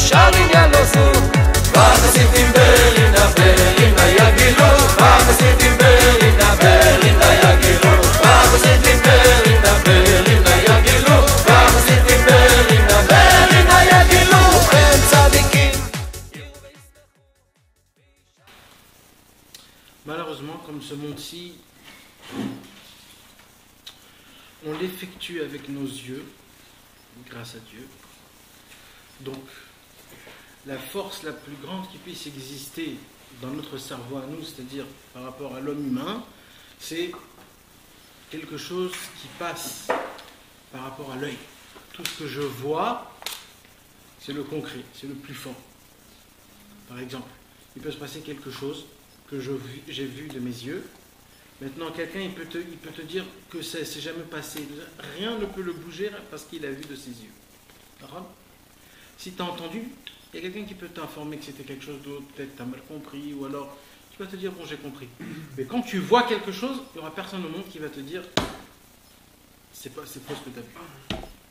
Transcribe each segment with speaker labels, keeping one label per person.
Speaker 1: שרים ילוזו וחסידים ברינה ברינה יגילו וחסידים ברינה ברינה יגילו וחסידים ברינה ברינה יגילו וחסידים ברינה ברינה יגילו הם צדיקים.
Speaker 2: Malheureusement, comme ce monde-ci, on l'effectue avec nos yeux, grâce à Dieu. Donc, la force la plus grande qui puisse exister dans notre cerveau à nous, c'est-à-dire par rapport à l'homme humain, c'est quelque chose qui passe par rapport à l'œil. Tout ce que je vois, c'est le concret, c'est le plus fort. Par exemple, il peut se passer quelque chose que j'ai vu de mes yeux. Maintenant, quelqu'un il peut te dire que ça ne s'est jamais passé. Rien ne peut le bouger parce qu'il a vu de ses yeux. D'accord ? Si tu as entendu, il y a quelqu'un qui peut t'informer que c'était quelque chose d'autre, peut-être tu as mal compris, ou alors tu vas te dire, bon, j'ai compris. Mais quand tu vois quelque chose, il n'y aura personne au monde qui va te dire, c'est faux ce que tu as vu,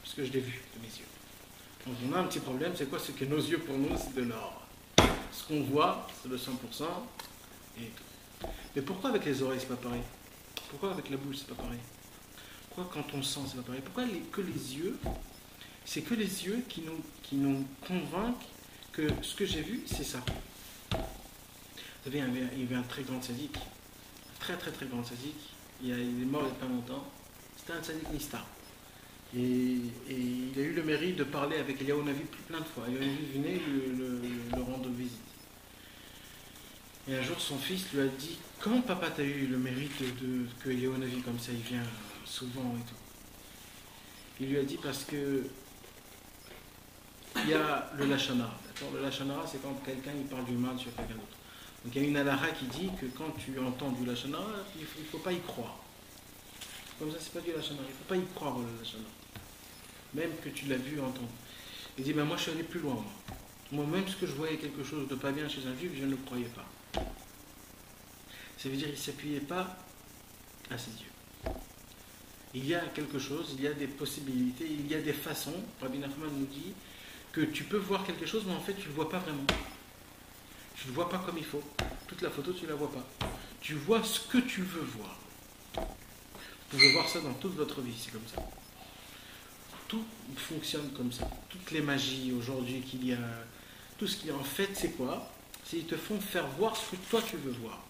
Speaker 2: parce que je l'ai vu de mes yeux. Donc on a un petit problème, c'est quoi ? C'est que nos yeux, pour nous, c'est de l'or. Ce qu'on voit, c'est le 100%. Et tout. Mais pourquoi avec les oreilles, c'est pas pareil ? Pourquoi avec la bouche, c'est pas pareil ? Pourquoi quand on sent, c'est pas pareil ? Pourquoi que les yeux ? C'est que les yeux qui nous convainquent que ce que j'ai vu, c'est ça. Vous savez, il y avait un très grand tzaddik, très très très grand tzaddik, il est mort il n'y a pas longtemps, c'était un tzaddik Nistar. Et il a eu le mérite de parler avec Eliyahu Navi plein de fois. Eliyahu Navi venait le rendre visite. Et un jour, son fils lui a dit, comment papa t'as eu le mérite que Eliyahu Navi comme ça, il vient souvent et tout. Il lui a dit parce que il y a le Lashon Hara. Le Lashon Hara, c'est quand quelqu'un il parle du mal sur quelqu'un d'autre. Donc il y a une halakha qui dit que quand tu entends du Lashon Hara, il ne faut pas y croire. Comme ça, c'est pas du Lashon Hara. Il ne faut pas y croire au Lashon Hara. Même que tu l'as vu entendre. Il dit, ben moi je suis allé plus loin. Moi, même ce que je voyais quelque chose de pas bien chez un juif, je ne le croyais pas. Ça veut dire qu'il ne s'appuyait pas à ses yeux. Il y a quelque chose, il y a des possibilités, il y a des façons. Rabbi Nachman nous dit que tu peux voir quelque chose, mais en fait, tu ne le vois pas vraiment. Tu ne le vois pas comme il faut. Toute la photo, tu ne la vois pas. Tu vois ce que tu veux voir. Vous pouvez voir ça dans toute votre vie, c'est comme ça. Tout fonctionne comme ça. Toutes les magies aujourd'hui qu'il y a, tout ce qui est en fait, c'est quoi ? C'est qu'ils te font faire voir ce que toi tu veux voir.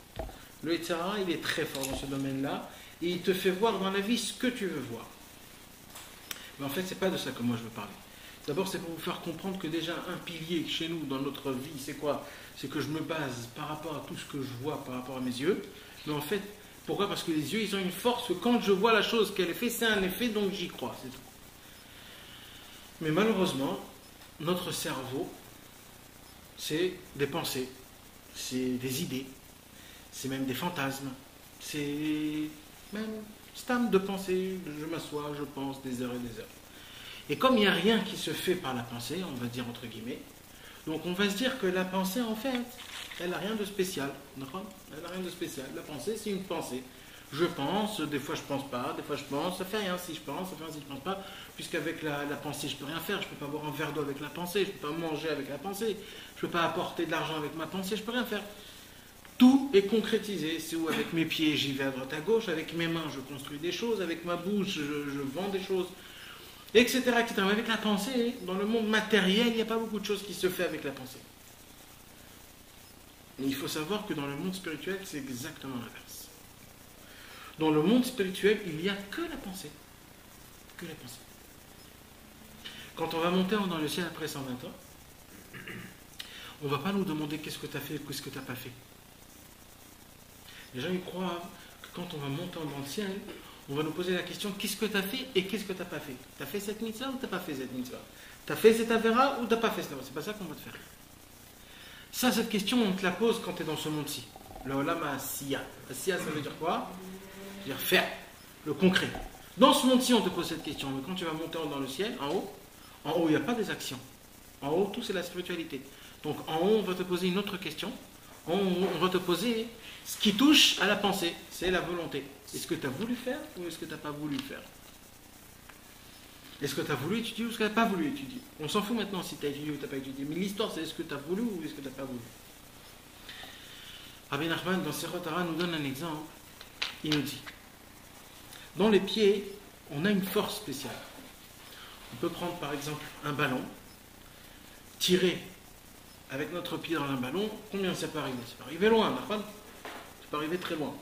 Speaker 2: Le Yetzer Hara, il est très fort dans ce domaine-là, et il te fait voir dans la vie ce que tu veux voir. Mais en fait, c'est pas de ça que moi je veux parler. D'abord, c'est pour vous faire comprendre que déjà, un pilier chez nous, dans notre vie, c'est quoi ? C'est que je me base par rapport à tout ce que je vois, par rapport à mes yeux. Mais en fait, pourquoi ? Parce que les yeux, ils ont une force que quand je vois la chose qu'elle fait, c'est un effet, donc j'y crois, c'est tout. Mais malheureusement, notre cerveau, c'est des pensées, c'est des idées, c'est même des fantasmes, c'est même stam de pensée, je m'assois, je pense des heures et des heures. Et comme il n'y a rien qui se fait par la pensée, on va dire entre guillemets, donc on va se dire que la pensée, en fait, elle n'a rien de spécial. D'accord ? Elle n'a rien de spécial. La pensée, c'est une pensée. Je pense, des fois je pense pas, des fois je pense, ça fait rien si je pense, ça fait rien si je pense pas, puisqu'avec la pensée je peux rien faire, je peux pas boire un verre d'eau avec la pensée, je peux pas manger avec la pensée, je peux pas apporter de l'argent avec ma pensée, je peux rien faire. Tout est concrétisé, c'est où avec mes pieds j'y vais à droite à gauche, avec mes mains je construis des choses, avec ma bouche je vends des choses, etc., etc. Mais avec la pensée, dans le monde matériel, il n'y a pas beaucoup de choses qui se font avec la pensée. Et il faut savoir que dans le monde spirituel, c'est exactement l'inverse. Dans le monde spirituel, il n'y a que la pensée. Que la pensée. Quand on va monter dans le ciel après 120 ans, on ne va pas nous demander qu'est-ce que tu as fait et qu'est-ce que tu n'as pas fait. Les gens ils croient que quand on va monter dans le ciel, on va nous poser la question qu'est-ce que tu as fait et qu'est-ce que tu n'as pas fait. Tu as fait cette mitzvah ou tu n'as pas fait cette mitzvah. Tu as fait cette avéra ou tu n'as pas fait cette avéra. C'est pas ça qu'on va te faire. Ça, cette question, on te la pose quand tu es dans ce monde-ci. Le olam asiya. Asiya, ça veut dire quoi ? C'est-à-dire faire, le concret. Dans ce monde-ci, on te pose cette question. Mais quand tu vas monter dans le ciel, en haut, il n'y a pas des actions. En haut, tout c'est la spiritualité. Donc en haut, on va te poser une autre question. En haut, on va te poser ce qui touche à la pensée. C'est la volonté. Est-ce que tu as voulu faire ou est-ce que tu n'as pas voulu faire ? Est-ce que tu as voulu étudier ou est-ce que tu n'as pas voulu étudier? On s'en fout maintenant si tu as étudié ou tu n'as pas étudié. Mais l'histoire, c'est est-ce que tu as voulu ou est-ce que tu n'as pas voulu? Rabbi Nachman, dans Sirot Hara, nous donne un exemple. Il nous dit, dans les pieds, on a une force spéciale. On peut prendre par exemple un ballon, tirer avec notre pied dans un ballon. Combien ça peut arriver? Ça peut arriver loin, Nachman. Ça peut arriver très loin.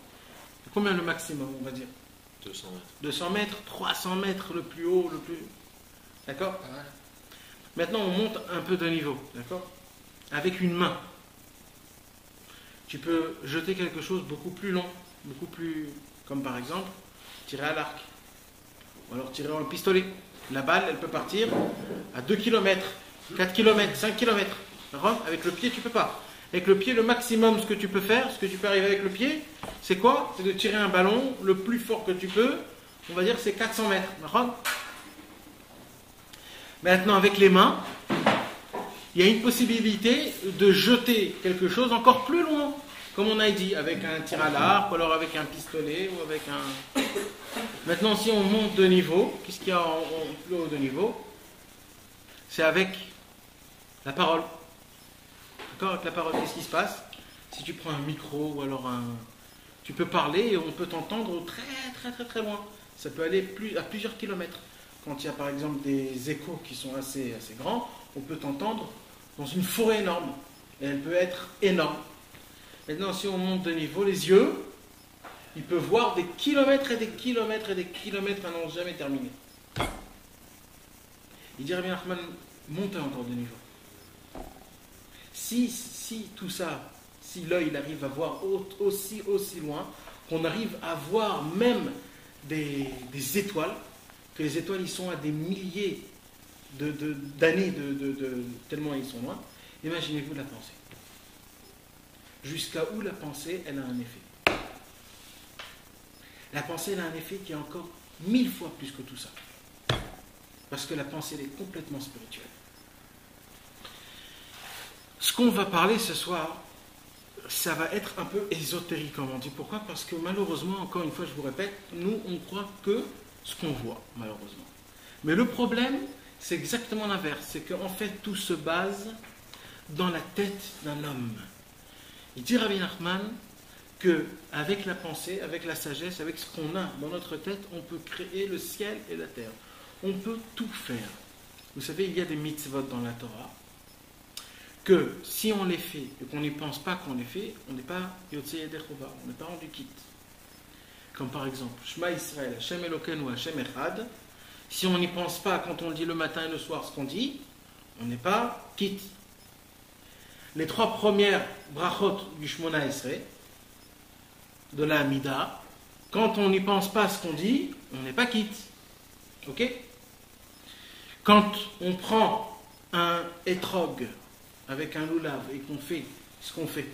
Speaker 2: Combien le maximum, on va dire?
Speaker 1: 200 mètres.
Speaker 2: 200 mètres, 300 mètres, le plus haut, le plus... D'accord? Maintenant, on monte un peu de niveau, d'accord? Avec une main. Tu peux jeter quelque chose beaucoup plus long, beaucoup plus... Comme par exemple, tirer à l'arc. Ou alors tirer en pistolet. La balle, elle peut partir à 2 km, 4 km, 5 km. D'accord? Avec le pied, tu ne peux pas. Avec le pied, le maximum, ce que tu peux faire, ce que tu peux arriver avec le pied, c'est quoi? C'est de tirer un ballon le plus fort que tu peux. On va dire c'est 400 mètres. D'accord? Maintenant, avec les mains, il y a une possibilité de jeter quelque chose encore plus loin. Comme on a dit, avec un tir à l'arc, ou alors avec un pistolet, ou avec un... Maintenant, si on monte de niveau, qu'est-ce qu'il y a en plus haut de niveau? C'est avec la parole. D'accord? Avec la parole, qu'est-ce qui se passe? Si tu prends un micro ou alors tu peux parler et on peut t'entendre très loin. Ça peut aller à plusieurs kilomètres. Quand il y a par exemple des échos qui sont assez grands, on peut t'entendre dans une forêt énorme. Et elle peut être énorme. Maintenant, si on monte de niveau, les yeux, ils peuvent voir des kilomètres et des kilomètres et des kilomètres à n'en jamais terminer. Il dirait bien, Rahman, montez encore de niveau. Si tout ça, si l'œil il arrive à voir aussi loin, qu'on arrive à voir même des étoiles, que les étoiles ils sont à des milliers d'années tellement ils sont loin, imaginez-vous la pensée. Jusqu'à où la pensée elle a un effet. La pensée elle a un effet qui est encore 1000 fois plus que tout ça. Parce que la pensée elle est complètement spirituelle. Ce qu'on va parler ce soir, ça va être un peu ésotérique, comme on dit. Pourquoi? Parce que malheureusement, encore une fois, je vous répète, nous, on croit que ce qu'on voit, malheureusement. Mais le problème, c'est exactement l'inverse. C'est qu'en fait, tout se base dans la tête d'un homme. Il dit Rabbi Nachman qu'avec la pensée, avec la sagesse, avec ce qu'on a dans notre tête, on peut créer le ciel et la terre. On peut tout faire. Vous savez, il y a des mitzvot dans la Torah que si on les fait et qu'on n'y pense pas qu'on les fait, on n'est pas Yotzei Yedei Chova, on n'est pas rendu quitte. Comme par exemple, Shema Israël, Hashem Elokeinu, Hashem Echad. Si on n'y pense pas quand on dit le matin et le soir ce qu'on dit, on n'est pas quitte. Les 3 premières brachot du Shmona Esrei, de la Hamida, quand on n'y pense pas ce qu'on dit, on n'est pas quitte. Ok? Quand on prend un etrog avec un loulav et qu'on fait ce qu'on fait,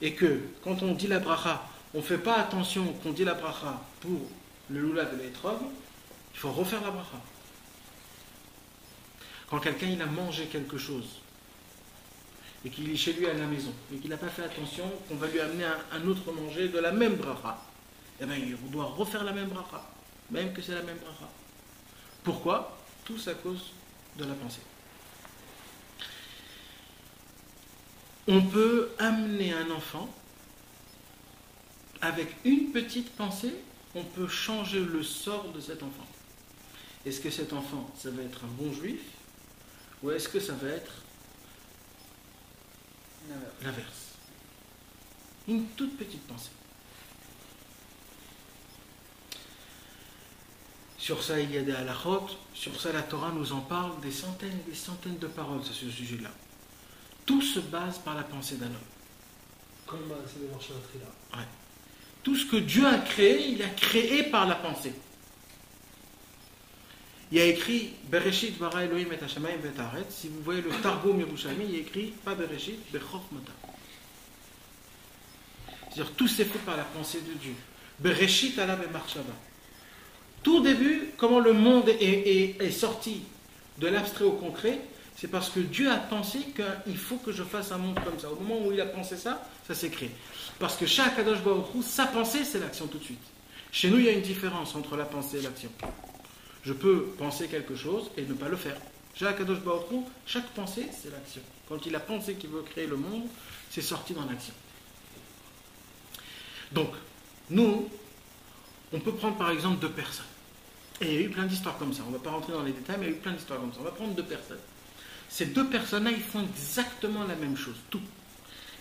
Speaker 2: et que quand on dit la bracha, on ne fait pas attention qu'on dit la bracha pour le loulav et l'étrog, il faut refaire la bracha. Quand quelqu'un il a mangé quelque chose et qu'il est chez lui à la maison et qu'il n'a pas fait attention qu'on va lui amener un autre manger de la même bracha, eh bien il doit refaire la même bracha, même que c'est la même bracha. Pourquoi? Tout à cause de la pensée. On peut amener un enfant, avec une petite pensée, on peut changer le sort de cet enfant. Est-ce que cet enfant, ça va être un bon juif, ou est-ce que ça va être l'inverse? Une toute petite pensée. Sur ça, il y a des halachot, sur ça, la Torah nous en parle des centaines et des centaines de paroles sur ce sujet-là. Tout se base par la pensée d'un homme.
Speaker 3: Comme c'est le marché d'Atrila.
Speaker 2: Ouais. Tout ce que Dieu a créé, il a créé par la pensée. Il y a écrit Bereshit bara Elohim et hashamayim vet haaretz. Si vous voyez le Targum Yerushalmi, il y a écrit pas Bereshit, bechokmata. C'est-à-dire tout s'est fait par la pensée de Dieu. Bereshit ala bemachshava. Tout début, comment le monde est sorti de l'abstrait au concret, c'est parce que Dieu a pensé qu'il faut que je fasse un monde comme ça. Au moment où il a pensé ça, ça s'est créé. Parce que chaque Kadosh Baruch Hu, sa pensée, c'est l'action tout de suite. Chez nous, il y a une différence entre la pensée et l'action. Je peux penser quelque chose et ne pas le faire. Chez Akadosh Baruch Hu, chaque pensée, c'est l'action. Quand il a pensé qu'il veut créer le monde, c'est sorti dans l'action. Donc, nous, on peut prendre par exemple 2 personnes. Et il y a eu plein d'histoires comme ça. On ne va pas rentrer dans les détails, mais il y a eu plein d'histoires comme ça. On va prendre 2 personnes. Ces 2 personnes-là, ils font exactement la même chose, tout.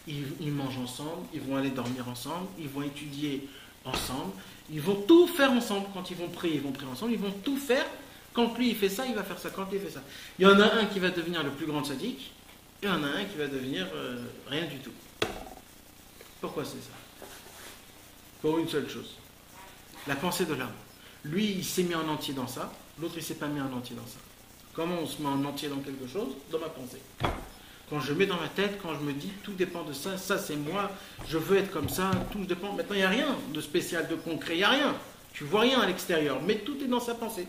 Speaker 2: Ils mangent ensemble, ils vont aller dormir ensemble, ils vont étudier ensemble, ils vont tout faire ensemble. Quand ils vont prier ensemble, ils vont tout faire. Quand lui il fait ça, il va faire ça. Quand lui il fait ça. Il y en a un qui va devenir le plus grand sadique, et il y en a un qui va devenir rien du tout. Pourquoi c'est ça? Pour une seule chose. La pensée de l'homme. Lui, il s'est mis en entier dans ça, l'autre, il ne s'est pas mis en entier dans ça. Comment on se met en entier dans quelque chose? Dans ma pensée. Quand je mets dans ma tête, quand je me dis, tout dépend de ça, ça c'est moi, je veux être comme ça, tout dépend. Maintenant, il n'y a rien de spécial, de concret, il n'y a rien. Tu vois rien à l'extérieur, mais tout est dans sa pensée.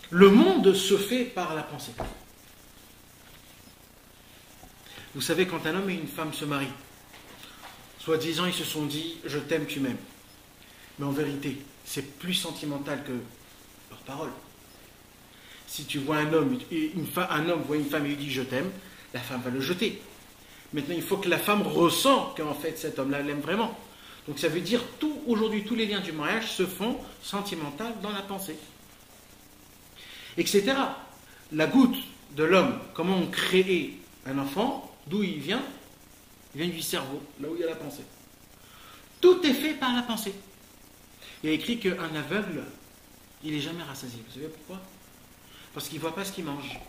Speaker 2: Le monde se fait par la pensée. Vous savez, quand un homme et une femme se marient, soi-disant, ils se sont dit, je t'aime, tu m'aimes. Mais en vérité, c'est plus sentimental que leur parole. Si tu vois un homme, un homme voit une femme et lui dit je t'aime, la femme va le jeter. Maintenant, il faut que la femme ressent qu'en fait cet homme-là l'aime vraiment. Donc ça veut dire aujourd'hui tous les liens du mariage se font sentimentaux dans la pensée. Etc. La goutte de l'homme, comment on crée un enfant, d'où il vient? Il vient du cerveau, là où il y a la pensée. Tout est fait par la pensée. Il y a écrit qu'un aveugle, il n'est jamais rassasié. Vous savez pourquoi? Parce qu'il ne voit pas ce qu'il mange.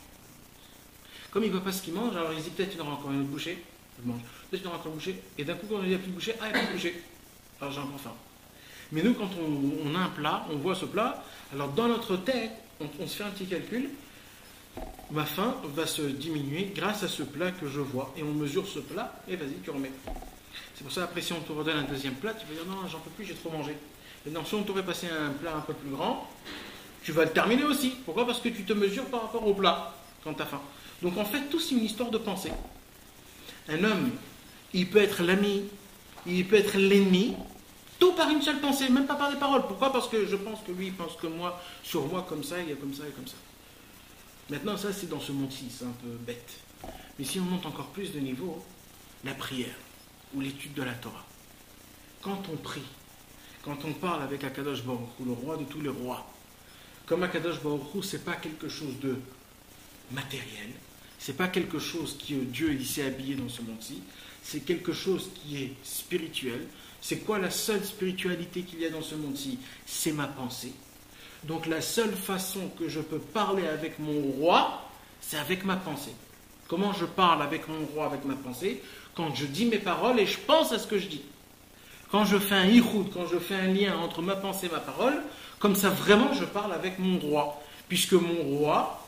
Speaker 2: Comme il ne voit pas ce qu'il mange, alors il se dit peut-être qu'il aura encore une autre bouchée, je mange. Peut-être qu'il aura encore une bouchée, et d'un coup quand il n'y a plus de bouchée, il n'y a plus de bouchée. Alors j'ai encore faim. Mais nous, quand on a un plat, on voit ce plat, alors dans notre tête, on se fait un petit calcul, ma faim va se diminuer grâce à ce plat que je vois, et on mesure ce plat, et vas-y, tu remets. C'est pour ça, après, si on te redonne un deuxième plat, tu vas dire non, j'en peux plus, j'ai trop mangé. Maintenant, si on t'aurait passé un plat un peu plus grand, tu vas le terminer aussi. Pourquoi? Parce que tu te mesures par rapport au plat quand tu as faim. Donc en fait, tout c'est une histoire de pensée. Un homme, il peut être l'ami, il peut être l'ennemi, tout par une seule pensée, même pas par des paroles. Pourquoi? Parce que je pense que lui, il pense que moi, sur moi, comme ça, il y a comme ça et comme ça. Maintenant, ça, c'est dans ce monde-ci, c'est un peu bête. Mais si on monte encore plus de niveau, la prière ou l'étude de la Torah. Quand on prie, quand on parle avec Akadosh Baruch Hu, le roi de tous les rois, comme Akadosh Baruch Hu, c'est pas quelque chose de matériel, c'est pas quelque chose que Dieu il s'est habillé dans ce monde-ci, c'est quelque chose qui est spirituel. C'est quoi la seule spiritualité qu'il y a dans ce monde-ci? C'est ma pensée. Donc la seule façon que je peux parler avec mon roi, c'est avec ma pensée. Comment je parle avec mon roi, avec ma pensée? Quand je dis mes paroles et je pense à ce que je dis. Quand je fais un ichoud, quand je fais un lien entre ma pensée et ma parole, comme ça vraiment je parle avec mon roi. Puisque mon roi,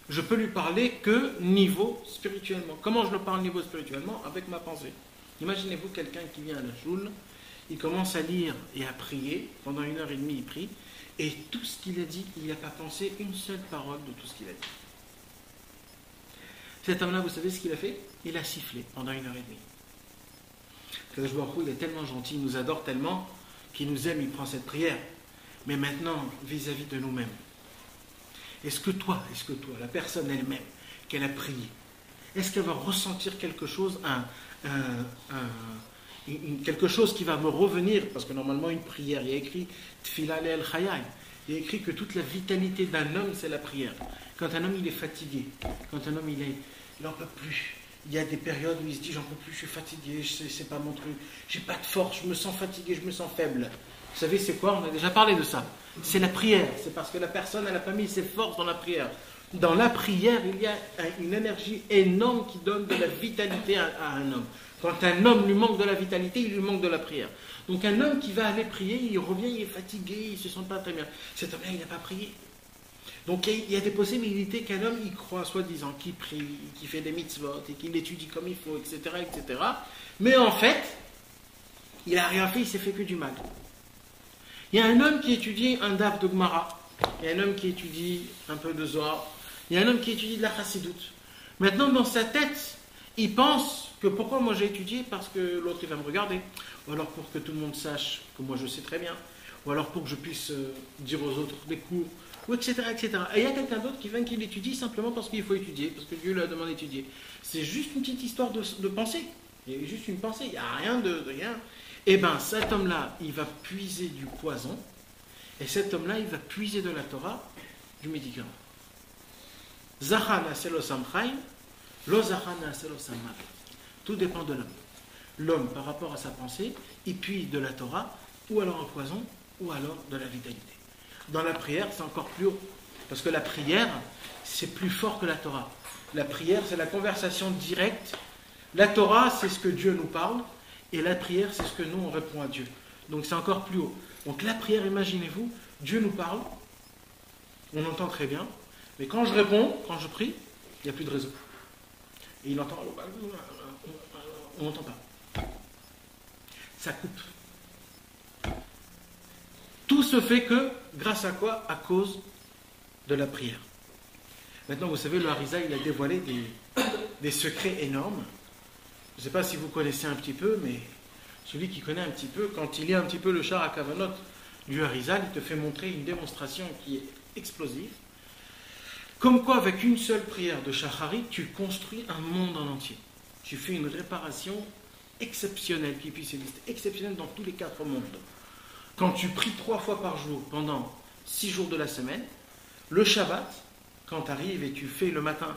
Speaker 2: je peux lui parler que niveau spirituellement. Comment je le parle niveau spirituellement? Avec ma pensée. Imaginez-vous quelqu'un qui vient à la choule, il commence à lire et à prier, pendant 1h30 il prie, et tout ce qu'il a dit, il n'a pas pensé une seule parole de tout ce qu'il a dit. Cet homme-là, vous savez ce qu'il a fait? Il a sifflé pendant 1h30. Kadosh Baruch Hu, il est tellement gentil, il nous adore tellement, qu'il nous aime, il prend cette prière. Mais maintenant, vis-à-vis de nous-mêmes, est-ce que toi, la personne elle-même, qu'elle a prié, est-ce qu'elle va ressentir quelque chose, quelque chose qui va me revenir? Parce que normalement, une prière, il y a écrit Tfila le'el chayai. Il y a écrit que toute la vitalité d'un homme, c'est la prière. Quand un homme il est fatigué, quand un homme il n'en peut plus, il y a des périodes où il se dit j'en peux plus, je suis fatigué, c'est pas mon truc, j'ai pas de force, je me sens fatigué, je me sens faible. Vous savez c'est quoi? On a déjà parlé de ça. C'est la prière. C'est parce que la personne elle a pas mis ses forces dans la prière. Dans la prière, il y a une énergie énorme qui donne de la vitalité à un homme. Quand un homme lui manque de la vitalité, il lui manque de la prière. Donc un homme qui va aller prier, il revient, il est fatigué, il ne se sent pas très bien. Cet homme-là, il n'a pas prié. Donc il y a des possibilités qu'un homme y croit, soi-disant, qu'il prie, qu'il fait des mitzvot, et qu'il étudie comme il faut, etc., etc. Mais en fait, il n'a rien fait, il s'est fait que du mal. Il y a un homme qui étudie un daf de Gemara, il y a un homme qui étudie un peu de Zohar, il y a un homme qui étudie de la Chassidoute. Maintenant, dans sa tête, il pense que pourquoi moi j'ai étudié? Parce que l'autre il va me regarder, ou alors pour que tout le monde sache que moi je sais très bien, ou alors pour que je puisse dire aux autres des cours, ou etc. etc. Et il y a quelqu'un d'autre qui vient qui l'étudie simplement parce qu'il faut étudier, parce que Dieu lui a demandé d'étudier. C'est juste une petite histoire de pensée. Il y a juste une pensée, il n'y a rien de rien. Et bien cet homme-là, il va puiser du poison, et cet homme-là, il va puiser de la Torah du médicament. Zachana selosam chaim, lo zachana selosam mavet. Tout dépend de l'homme. L'homme, par rapport à sa pensée, il puise de la Torah, ou alors un poison, ou alors de la vitalité. Dans la prière, c'est encore plus haut. Parce que la prière, c'est plus fort que la Torah. La prière, c'est la conversation directe. La Torah, c'est ce que Dieu nous parle. Et la prière, c'est ce que nous, on répond à Dieu. Donc c'est encore plus haut. Donc la prière, imaginez-vous, Dieu nous parle. On entend très bien. Mais quand je réponds, quand je prie, il n'y a plus de réseau. Et il entend... On n'entend pas. Ça coupe. Tout se fait que, grâce à quoi? À cause de la prière. Maintenant, vous savez, le Harizal, il a dévoilé des secrets énormes. Je ne sais pas si vous connaissez un petit peu, mais celui qui connaît un petit peu, quand il lit un petit peu le Shar HaKavanot du Harizal, il te fait montrer une démonstration qui est explosive. Comme quoi, avec une seule prière de Shacharit, tu construis un monde en entier. Tu fais une réparation exceptionnelle, qui puisse exister, exceptionnelle dans tous les 4 mondes. Quand tu pries 3 fois par jour pendant 6 jours de la semaine, le Shabbat, quand tu arrives et tu fais le matin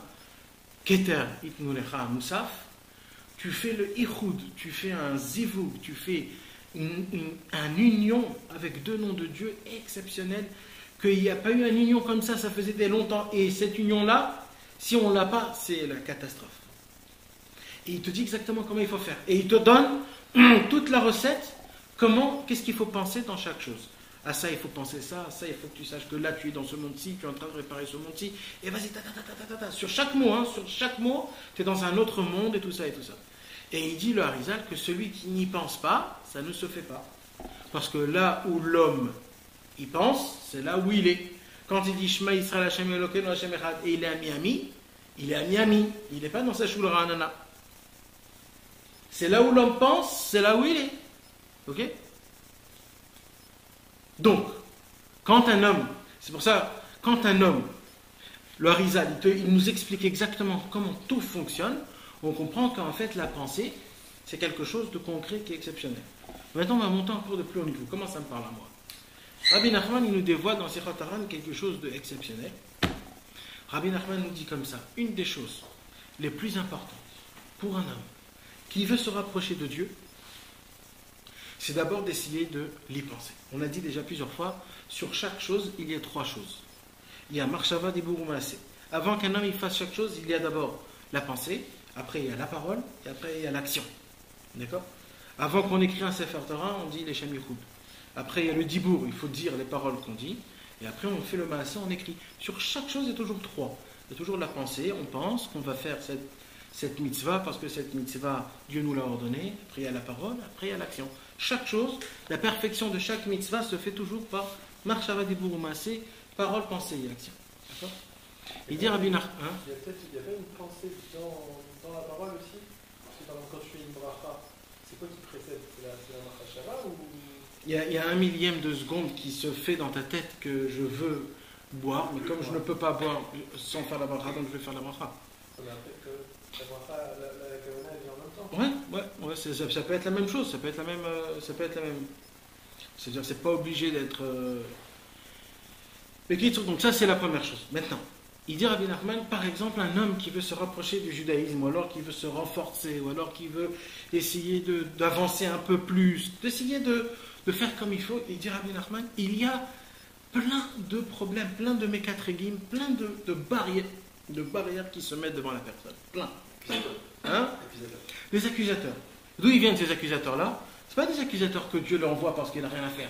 Speaker 2: Keter Itnulecha Moussaf, tu fais le Ichud, tu fais un Zivug, tu fais un union avec 2 noms de Dieu exceptionnels, qu'il n'y a pas eu une union comme ça faisait des longtemps. Et cette union-là, si on ne l'a pas, c'est la catastrophe. Et il te dit exactement comment il faut faire. Et il te donne toute la recette, qu'est-ce qu'il faut penser dans chaque chose. À ça, il faut penser ça, à ça, il faut que tu saches que là, tu es dans ce monde-ci, tu es en train de réparer ce monde-ci, et vas-y, sur chaque mot, tu es dans un autre monde, et tout ça, et tout ça. Et il dit, le Harizal, que celui qui n'y pense pas, ça ne se fait pas. Parce que là où l'homme y pense, c'est là où il est. Quand il dit Shema Yisrael Hashem Elokeinu Hashem Echad, et il est à Miami, il est à Miami, il n'est pas dans sa choule Ranana. C'est là où l'homme pense, c'est là où il est. Ok? Donc, quand un homme, c'est pour ça, quand un homme, le Harizal, il nous explique exactement comment tout fonctionne, on comprend qu'en fait la pensée, c'est quelque chose de concret qui est exceptionnel. Maintenant, on va monter encore de plus haut niveau. Comment ça me parle à moi? Rabbi Nachman, il nous dévoile dans Sichot Haran quelque chose d'exceptionnel. Rabbi Nachman nous dit comme ça, une des choses les plus importantes pour un homme qui veut se rapprocher de Dieu, c'est d'abord d'essayer de l'y penser. On a dit déjà plusieurs fois, sur chaque chose, il y a 3 choses. Il y a Marshava Dibur Umaaseh. Avant qu'un homme il fasse chaque chose, il y a d'abord la pensée, après il y a la parole, et après il y a l'action. D'accord? Avant qu'on écrit un Sefer Torah, on dit les Shem Yichud. Après il y a le Dibur, il faut dire les paroles qu'on dit, et après on fait le Maaseh, on écrit. Sur chaque chose, il y a toujours 3. Il y a toujours la pensée, on pense qu'on va faire cette mitzvah, parce que cette mitzvah, Dieu nous l'a ordonnée. Après il y a la parole, après il y a l'action. Chaque chose, la perfection de chaque mitzvah se fait toujours par Marshava Dibur Umaaseh, parole, pensée et action. D'accord? Il dit Rabbi Nachman.
Speaker 3: Il y a pas une pensée dans la parole aussi? Parce que par exemple, quand je fais une bracha, c'est quoi qui précède? C'est la Machashava ou...
Speaker 2: Il y a 1/1000 de seconde qui se fait dans ta tête que je veux boire, mais comme je ne peux pas boire sans faire la bracha, donc je vais faire la bracha.
Speaker 3: Mais après que la bracha, la kavana, elle vient en même temps.
Speaker 2: Ouais, ça peut être la même chose, ça peut être la même. C'est-à-dire, c'est pas obligé d'être. Mais donc ça, c'est la première chose. Maintenant, il dit Rabbi Nachman, par exemple, un homme qui veut se rapprocher du judaïsme, ou alors qui veut se renforcer, ou alors qui veut essayer d'avancer un peu plus, d'essayer de faire comme il faut, il dit Rabbi Nachman, il y a plein de problèmes, plein de mékatrégim, plein de barrières qui se mettent devant la personne. Plein. Hein? Les accusateurs. D'où ils viennent ces accusateurs-là? Ce pas des accusateurs que Dieu leur envoie parce qu'il n'a rien à faire.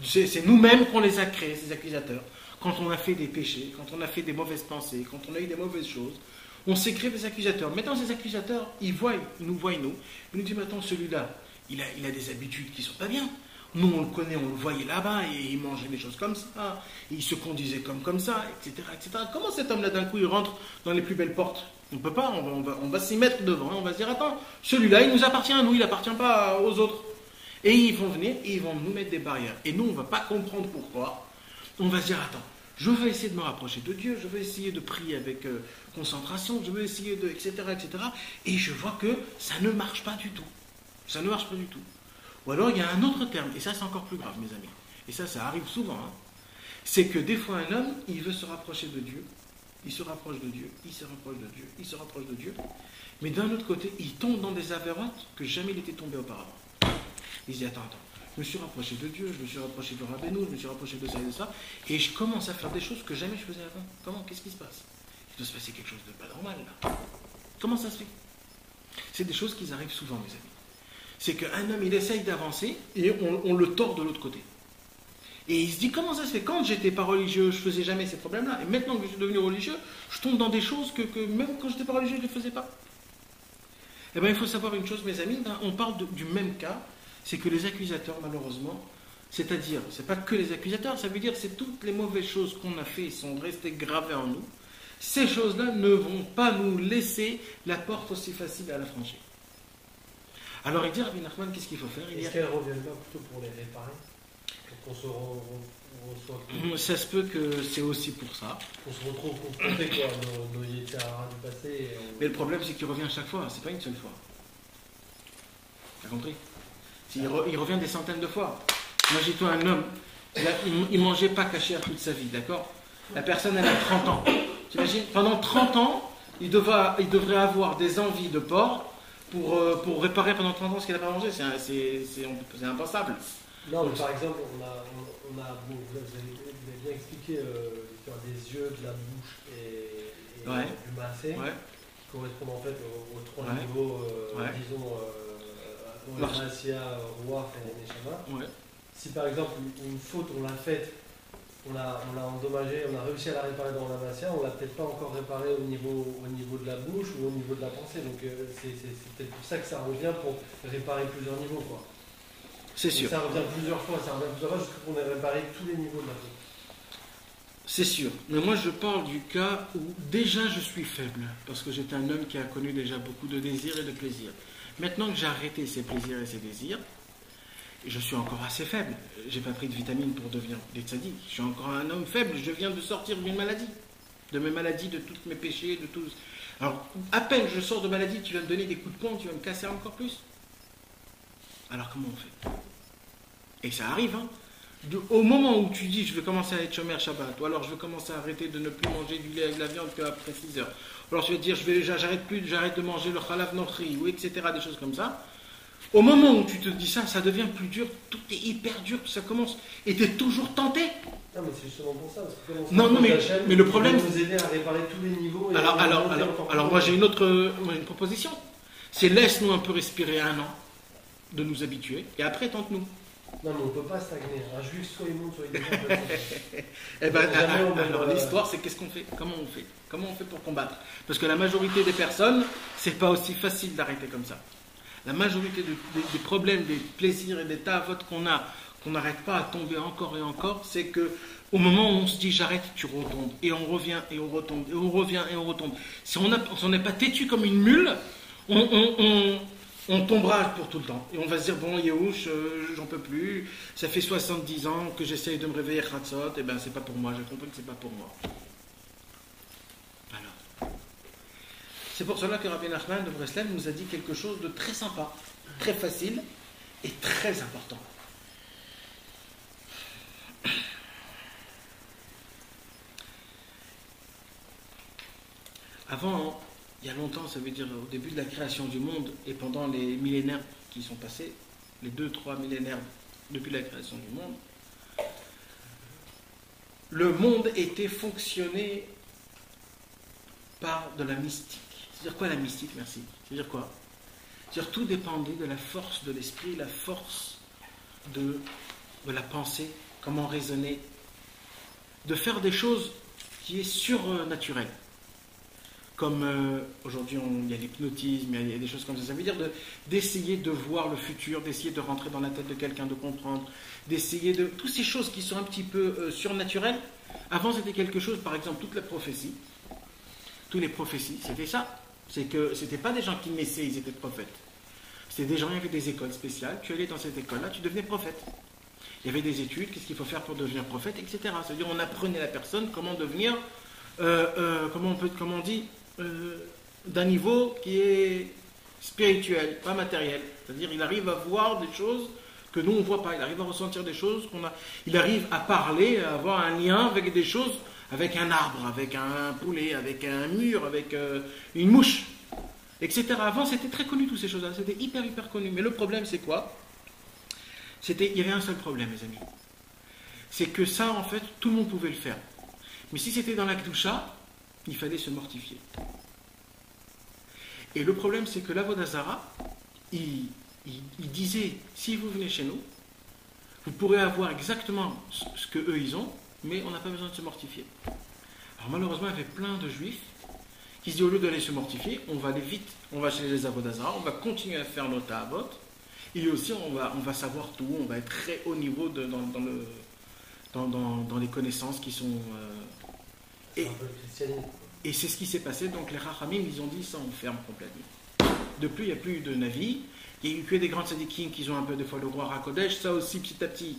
Speaker 2: C'est nous-mêmes qu'on les a créés, ces accusateurs. Quand on a fait des péchés, quand on a fait des mauvaises pensées, quand on a eu des mauvaises choses, on s'est créé des accusateurs. Maintenant, ces accusateurs, ils nous voient. Ils nous disent, maintenant, celui-là, il a des habitudes qui ne sont pas bien. Nous, on le connaît, on le voyait là-bas, et il mangeait des choses comme ça, et il se conduisait comme ça, etc., etc. Comment cet homme-là, d'un coup, il rentre dans les plus belles portes? On ne peut pas, on va s'y mettre devant, on va se dire, attends, celui-là, il nous appartient à nous, il n'appartient pas aux autres. Et ils vont venir et ils vont nous mettre des barrières. Et nous, on ne va pas comprendre pourquoi. On va se dire, attends, je veux essayer de me rapprocher de Dieu, je veux essayer de prier avec concentration, je veux essayer de... etc., etc. Et je vois que ça ne marche pas du tout. Ça ne marche pas du tout. Ou alors, il y a un autre terme, et ça, c'est encore plus grave, mes amis. Et ça arrive souvent. Hein. C'est que des fois, un homme, il veut se rapprocher de Dieu. Il se rapproche de Dieu, il se rapproche de Dieu, il se rapproche de Dieu. Mais d'un autre côté, il tombe dans des avérantes que jamais il était tombé auparavant. Il se dit, attends, je me suis rapproché de Dieu, je me suis rapproché de Rabbeinu, je me suis rapproché de ça et de ça, et je commence à faire des choses que jamais je faisais avant. Comment? Qu'est-ce qui se passe? Il doit se passer quelque chose de pas normal, là. Comment ça se fait? C'est des choses qui arrivent souvent, mes amis. C'est qu'un homme, il essaye d'avancer, et on le tord de l'autre côté. Et il se dit, comment ça se fait? Quand j'étais pas religieux, je faisais jamais ces problèmes-là. Et maintenant que je suis devenu religieux, je tombe dans des choses que même quand j'étais pas religieux, je ne les faisais pas. Eh bien, il faut savoir une chose, mes amis, on parle du même cas, c'est que les accusateurs, malheureusement, c'est-à-dire, c'est pas que les accusateurs, ça veut dire c'est toutes les mauvaises choses qu'on a fait sont restées gravées en nous. Ces choses-là ne vont pas nous laisser la porte aussi facile à la franchir. Alors il dit, Rabbi Nachman, qu'est-ce qu'il faut faire?
Speaker 3: Est-ce qu'elles ne reviennent pas plutôt pour les réparer? Pour qu'on se reçoive.
Speaker 2: Ça se peut que c'est aussi pour ça.
Speaker 3: On se retrouve confrontés quoi, nos Yetzirah du passé.
Speaker 2: Mais le problème, c'est qu'il revient à chaque fois, c'est pas une seule fois. T'as compris? Il revient des centaines de fois. Imagine-toi un homme, il mangeait pas cachère toute sa vie, d'accord? La personne, elle a 30 ans. T'imagines? Pendant 30 ans, il devrait avoir des envies de porc pour réparer pendant 30 ans ce qu'il n'a pas mangé. C'est impensable.
Speaker 3: Non, mais par exemple, vous avez bien expliqué l'histoire des yeux, de la bouche et du massé, qui correspondent en fait aux trois niveaux, disons, Massia, Roi et Neshama. Si par exemple une faute on l'a faite, on l'a endommagée, on a réussi à la réparer dans la Massia, on l'a peut-être pas encore réparée au niveau de la bouche ou au niveau de la pensée. Donc c'est peut-être pour ça que ça revient pour réparer plusieurs niveaux, quoi.
Speaker 2: C'est sûr.
Speaker 3: Ça revient plusieurs fois jusqu'à qu'on ait réparé tous les niveaux de la vie.
Speaker 2: C'est sûr. Mais moi, je parle du cas où déjà je suis faible, parce que j'étais un homme qui a connu déjà beaucoup de désirs et de plaisirs. Maintenant que j'ai arrêté ces plaisirs et ces désirs, je suis encore assez faible. J'ai pas pris de vitamines pour devenir des tzaddik. Je suis encore un homme faible. Je viens de sortir d'une maladie. De mes maladies, de tous mes péchés, de tout. Alors, à peine je sors de maladie, tu vas me donner des coups de poing, tu vas me casser encore plus. Alors comment on fait? Et ça arrive, hein. Au moment où tu dis je vais commencer à être chômeur Shabbat, ou alors je vais commencer à arrêter de ne plus manger du lait avec de la viande qu'après 6 heures, ou alors tu vas te dire j'arrête de manger le chalav nochri, ou etc., des choses comme ça. Au moment où tu te dis ça, ça devient plus dur, tout est hyper dur, ça commence, et tu es toujours tenté.
Speaker 3: Non, mais c'est justement pour ça. Parce que
Speaker 2: non, mais le problème.
Speaker 3: Vous aider à réparer tous les niveaux.
Speaker 2: Alors moi j'ai une proposition. C'est laisse-nous un peu respirer 1 an, de nous habituer, et après tente-nous.
Speaker 3: Non, mais on ne peut pas stagner. Un juif, soit il monte, soit il descend.
Speaker 2: Eh ben, alors l'histoire, c'est qu'est-ce qu'on fait? Comment on fait pour combattre? Parce que la majorité des personnes, c'est pas aussi facile d'arrêter comme ça. La majorité des problèmes, des plaisirs et des tavotes qu'on n'arrête pas à tomber encore et encore, c'est que au moment où on se dit j'arrête, tu retombes. Et on revient et on retombe. Et on revient et on retombe. Si on n'est pas têtu comme une mule, on tombera pour tout le temps. Et on va se dire, bon, Yehush, j'en peux plus. Ça fait 70 ans que j'essaye de me réveiller Khatzot. Et ben, c'est pas pour moi. J'ai compris que c'est pas pour moi. Alors. C'est pour cela que Rabbi Nachman de Breslev nous a dit quelque chose de très sympa, très facile et très important. Avant, il y a longtemps, ça veut dire au début de la création du monde et pendant les millénaires qui sont passés, les 2-3 millénaires depuis la création du monde, le monde était fonctionné par de la mystique. C'est-à-dire quoi la mystique? Merci. C'est-à-dire quoi? C'est-à-dire tout dépendait de la force de l'esprit, la force de la pensée, comment raisonner, de faire des choses qui est surnaturelles. Comme aujourd'hui il y a l'hypnotisme, il y a des choses comme ça. Ça veut dire d'essayer de voir le futur, d'essayer de rentrer dans la tête de quelqu'un, de comprendre, d'essayer de... Toutes ces choses qui sont un petit peu surnaturelles. Avant c'était quelque chose, par exemple toutes les prophéties, c'était ça. C'est que c'était pas des gens qui naissaient, ils étaient prophètes. C'était des gens, il y avait des écoles spéciales. Tu allais dans cette école-là, tu devenais prophète. Il y avait des études, qu'est-ce qu'il faut faire pour devenir prophète, etc. C'est-à-dire on apprenait à la personne comment devenir, comment on dit, d'un niveau qui est spirituel, pas matériel. C'est-à-dire il arrive à voir des choses que nous on ne voit pas. Il arrive à ressentir des choses il arrive à parler, à avoir un lien avec des choses, avec un arbre, avec un poulet, avec un mur, avec une mouche, etc. Avant c'était très connu toutes ces choses-là, c'était hyper connu. Mais le problème c'est quoi ? Il y avait un seul problème, mes amis. C'est que ça, en fait, tout le monde pouvait le faire. Mais si c'était dans la Kedusha, il fallait se mortifier. Et le problème, c'est que l'Avodah Zara, il disait, si vous venez chez nous, vous pourrez avoir exactement ce que eux ils ont, mais on n'a pas besoin de se mortifier. Alors malheureusement, il y avait plein de juifs qui se disent, au lieu d'aller se mortifier, on va aller vite, on va chez les Avodah Zara, on va continuer à faire notre Avot, et aussi on va savoir tout, on va être très haut niveau dans les connaissances qui sont... et c'est ce qui s'est passé, donc les Chachamim, ils ont dit, ça on ferme complètement. Depuis, il n'y a plus de Navi, il n'y a eu que des grands tzadikim qui ont un peu de foi le roi Hakodesh, ça aussi petit à petit,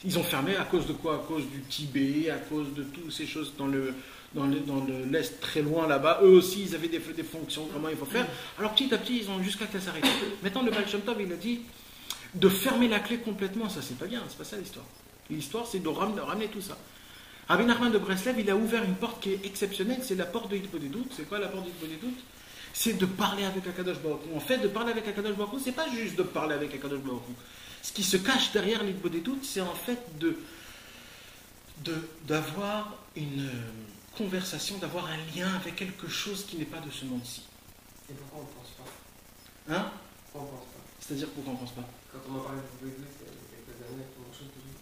Speaker 2: ils ont fermé à cause de quoi ? À cause du Tibet, à cause de toutes ces choses dans l'Est très loin là-bas, eux aussi ils avaient des fonctions, comment il faut faire. Alors petit à petit ils ont jusqu'à que ça s'arrête. Maintenant le Baal Shem Tov il a dit de fermer la clé complètement, ça c'est pas bien, c'est pas ça l'histoire. L'histoire c'est de ramener tout ça. Rabbi Nachman de Breslev il a ouvert une porte qui est exceptionnelle, c'est la porte de Hitbodedut. C'est quoi la porte de Hitbodedut ? C'est de parler avec Akadosh Baruch Hu. En fait de parler avec Akadosh Baruch Hu, c'est pas juste de parler avec Akadosh Baruch Hu. Ce qui se cache derrière l'Hitbodedut, c'est en fait d'avoir une conversation, d'avoir un lien avec quelque chose qui n'est pas de ce monde-ci.
Speaker 3: Et pourquoi on ne pense pas ?
Speaker 2: Hein ?
Speaker 3: Pourquoi on ne pense pas ?
Speaker 2: C'est-à-dire pourquoi on ne pense pas ?
Speaker 3: Quand on m'a parlé de l'Hitbodedut il y a quelques années,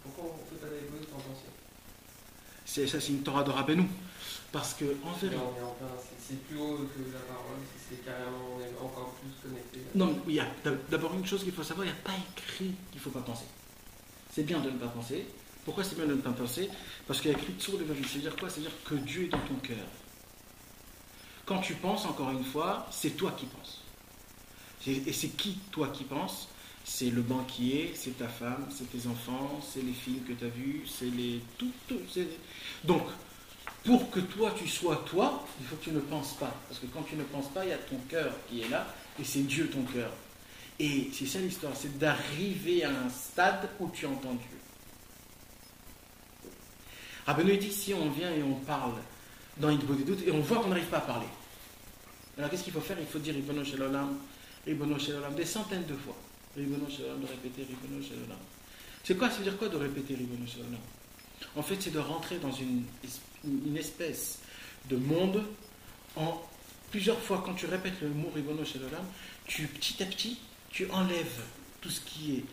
Speaker 3: pourquoi on fait pas d'Hitbodedut en penser ?
Speaker 2: Ça c'est une Torah de Rabbeinu. Parce que en vérité...
Speaker 3: C'est plus haut que la parole, c'est carrément, on est encore plus connecté.
Speaker 2: Non, il y a d'abord une chose qu'il faut savoir, il n'y a pas écrit qu'il ne faut pas penser. C'est bien de ne pas penser. Pourquoi c'est bien de ne pas penser ? Parce qu'il y a écrit sur le Vavi. C'est-à-dire quoi ? C'est-à-dire que Dieu est dans ton cœur. Quand tu penses, encore une fois, c'est toi qui penses. Et c'est qui, toi, qui penses ? C'est le banquier, c'est ta femme, c'est tes enfants, c'est les films que tu as vus, c'est les... Tout. Donc, pour que toi, tu sois toi, il faut que tu ne penses pas. Parce que quand tu ne penses pas, il y a ton cœur qui est là, et c'est Dieu ton cœur. Et c'est ça l'histoire, c'est d'arriver à un stade où tu entends Dieu. Rabbeinu dit, si on vient et on parle dans Hitbodedut, et on voit qu'on n'arrive pas à parler. Alors qu'est-ce qu'il faut faire ? Il faut dire Ribono Shel Olam, des centaines de fois. Ribono Shel Olam, de répéter Ribono Shel Olam. C'est quoi ? Ça veut dire quoi de répéter Ribono Shel Olam ? En fait, c'est de rentrer dans une espèce de monde en plusieurs fois. Quand tu répètes le mot Ribono Shel Olam, petit à petit, tu enlèves tout ce qui est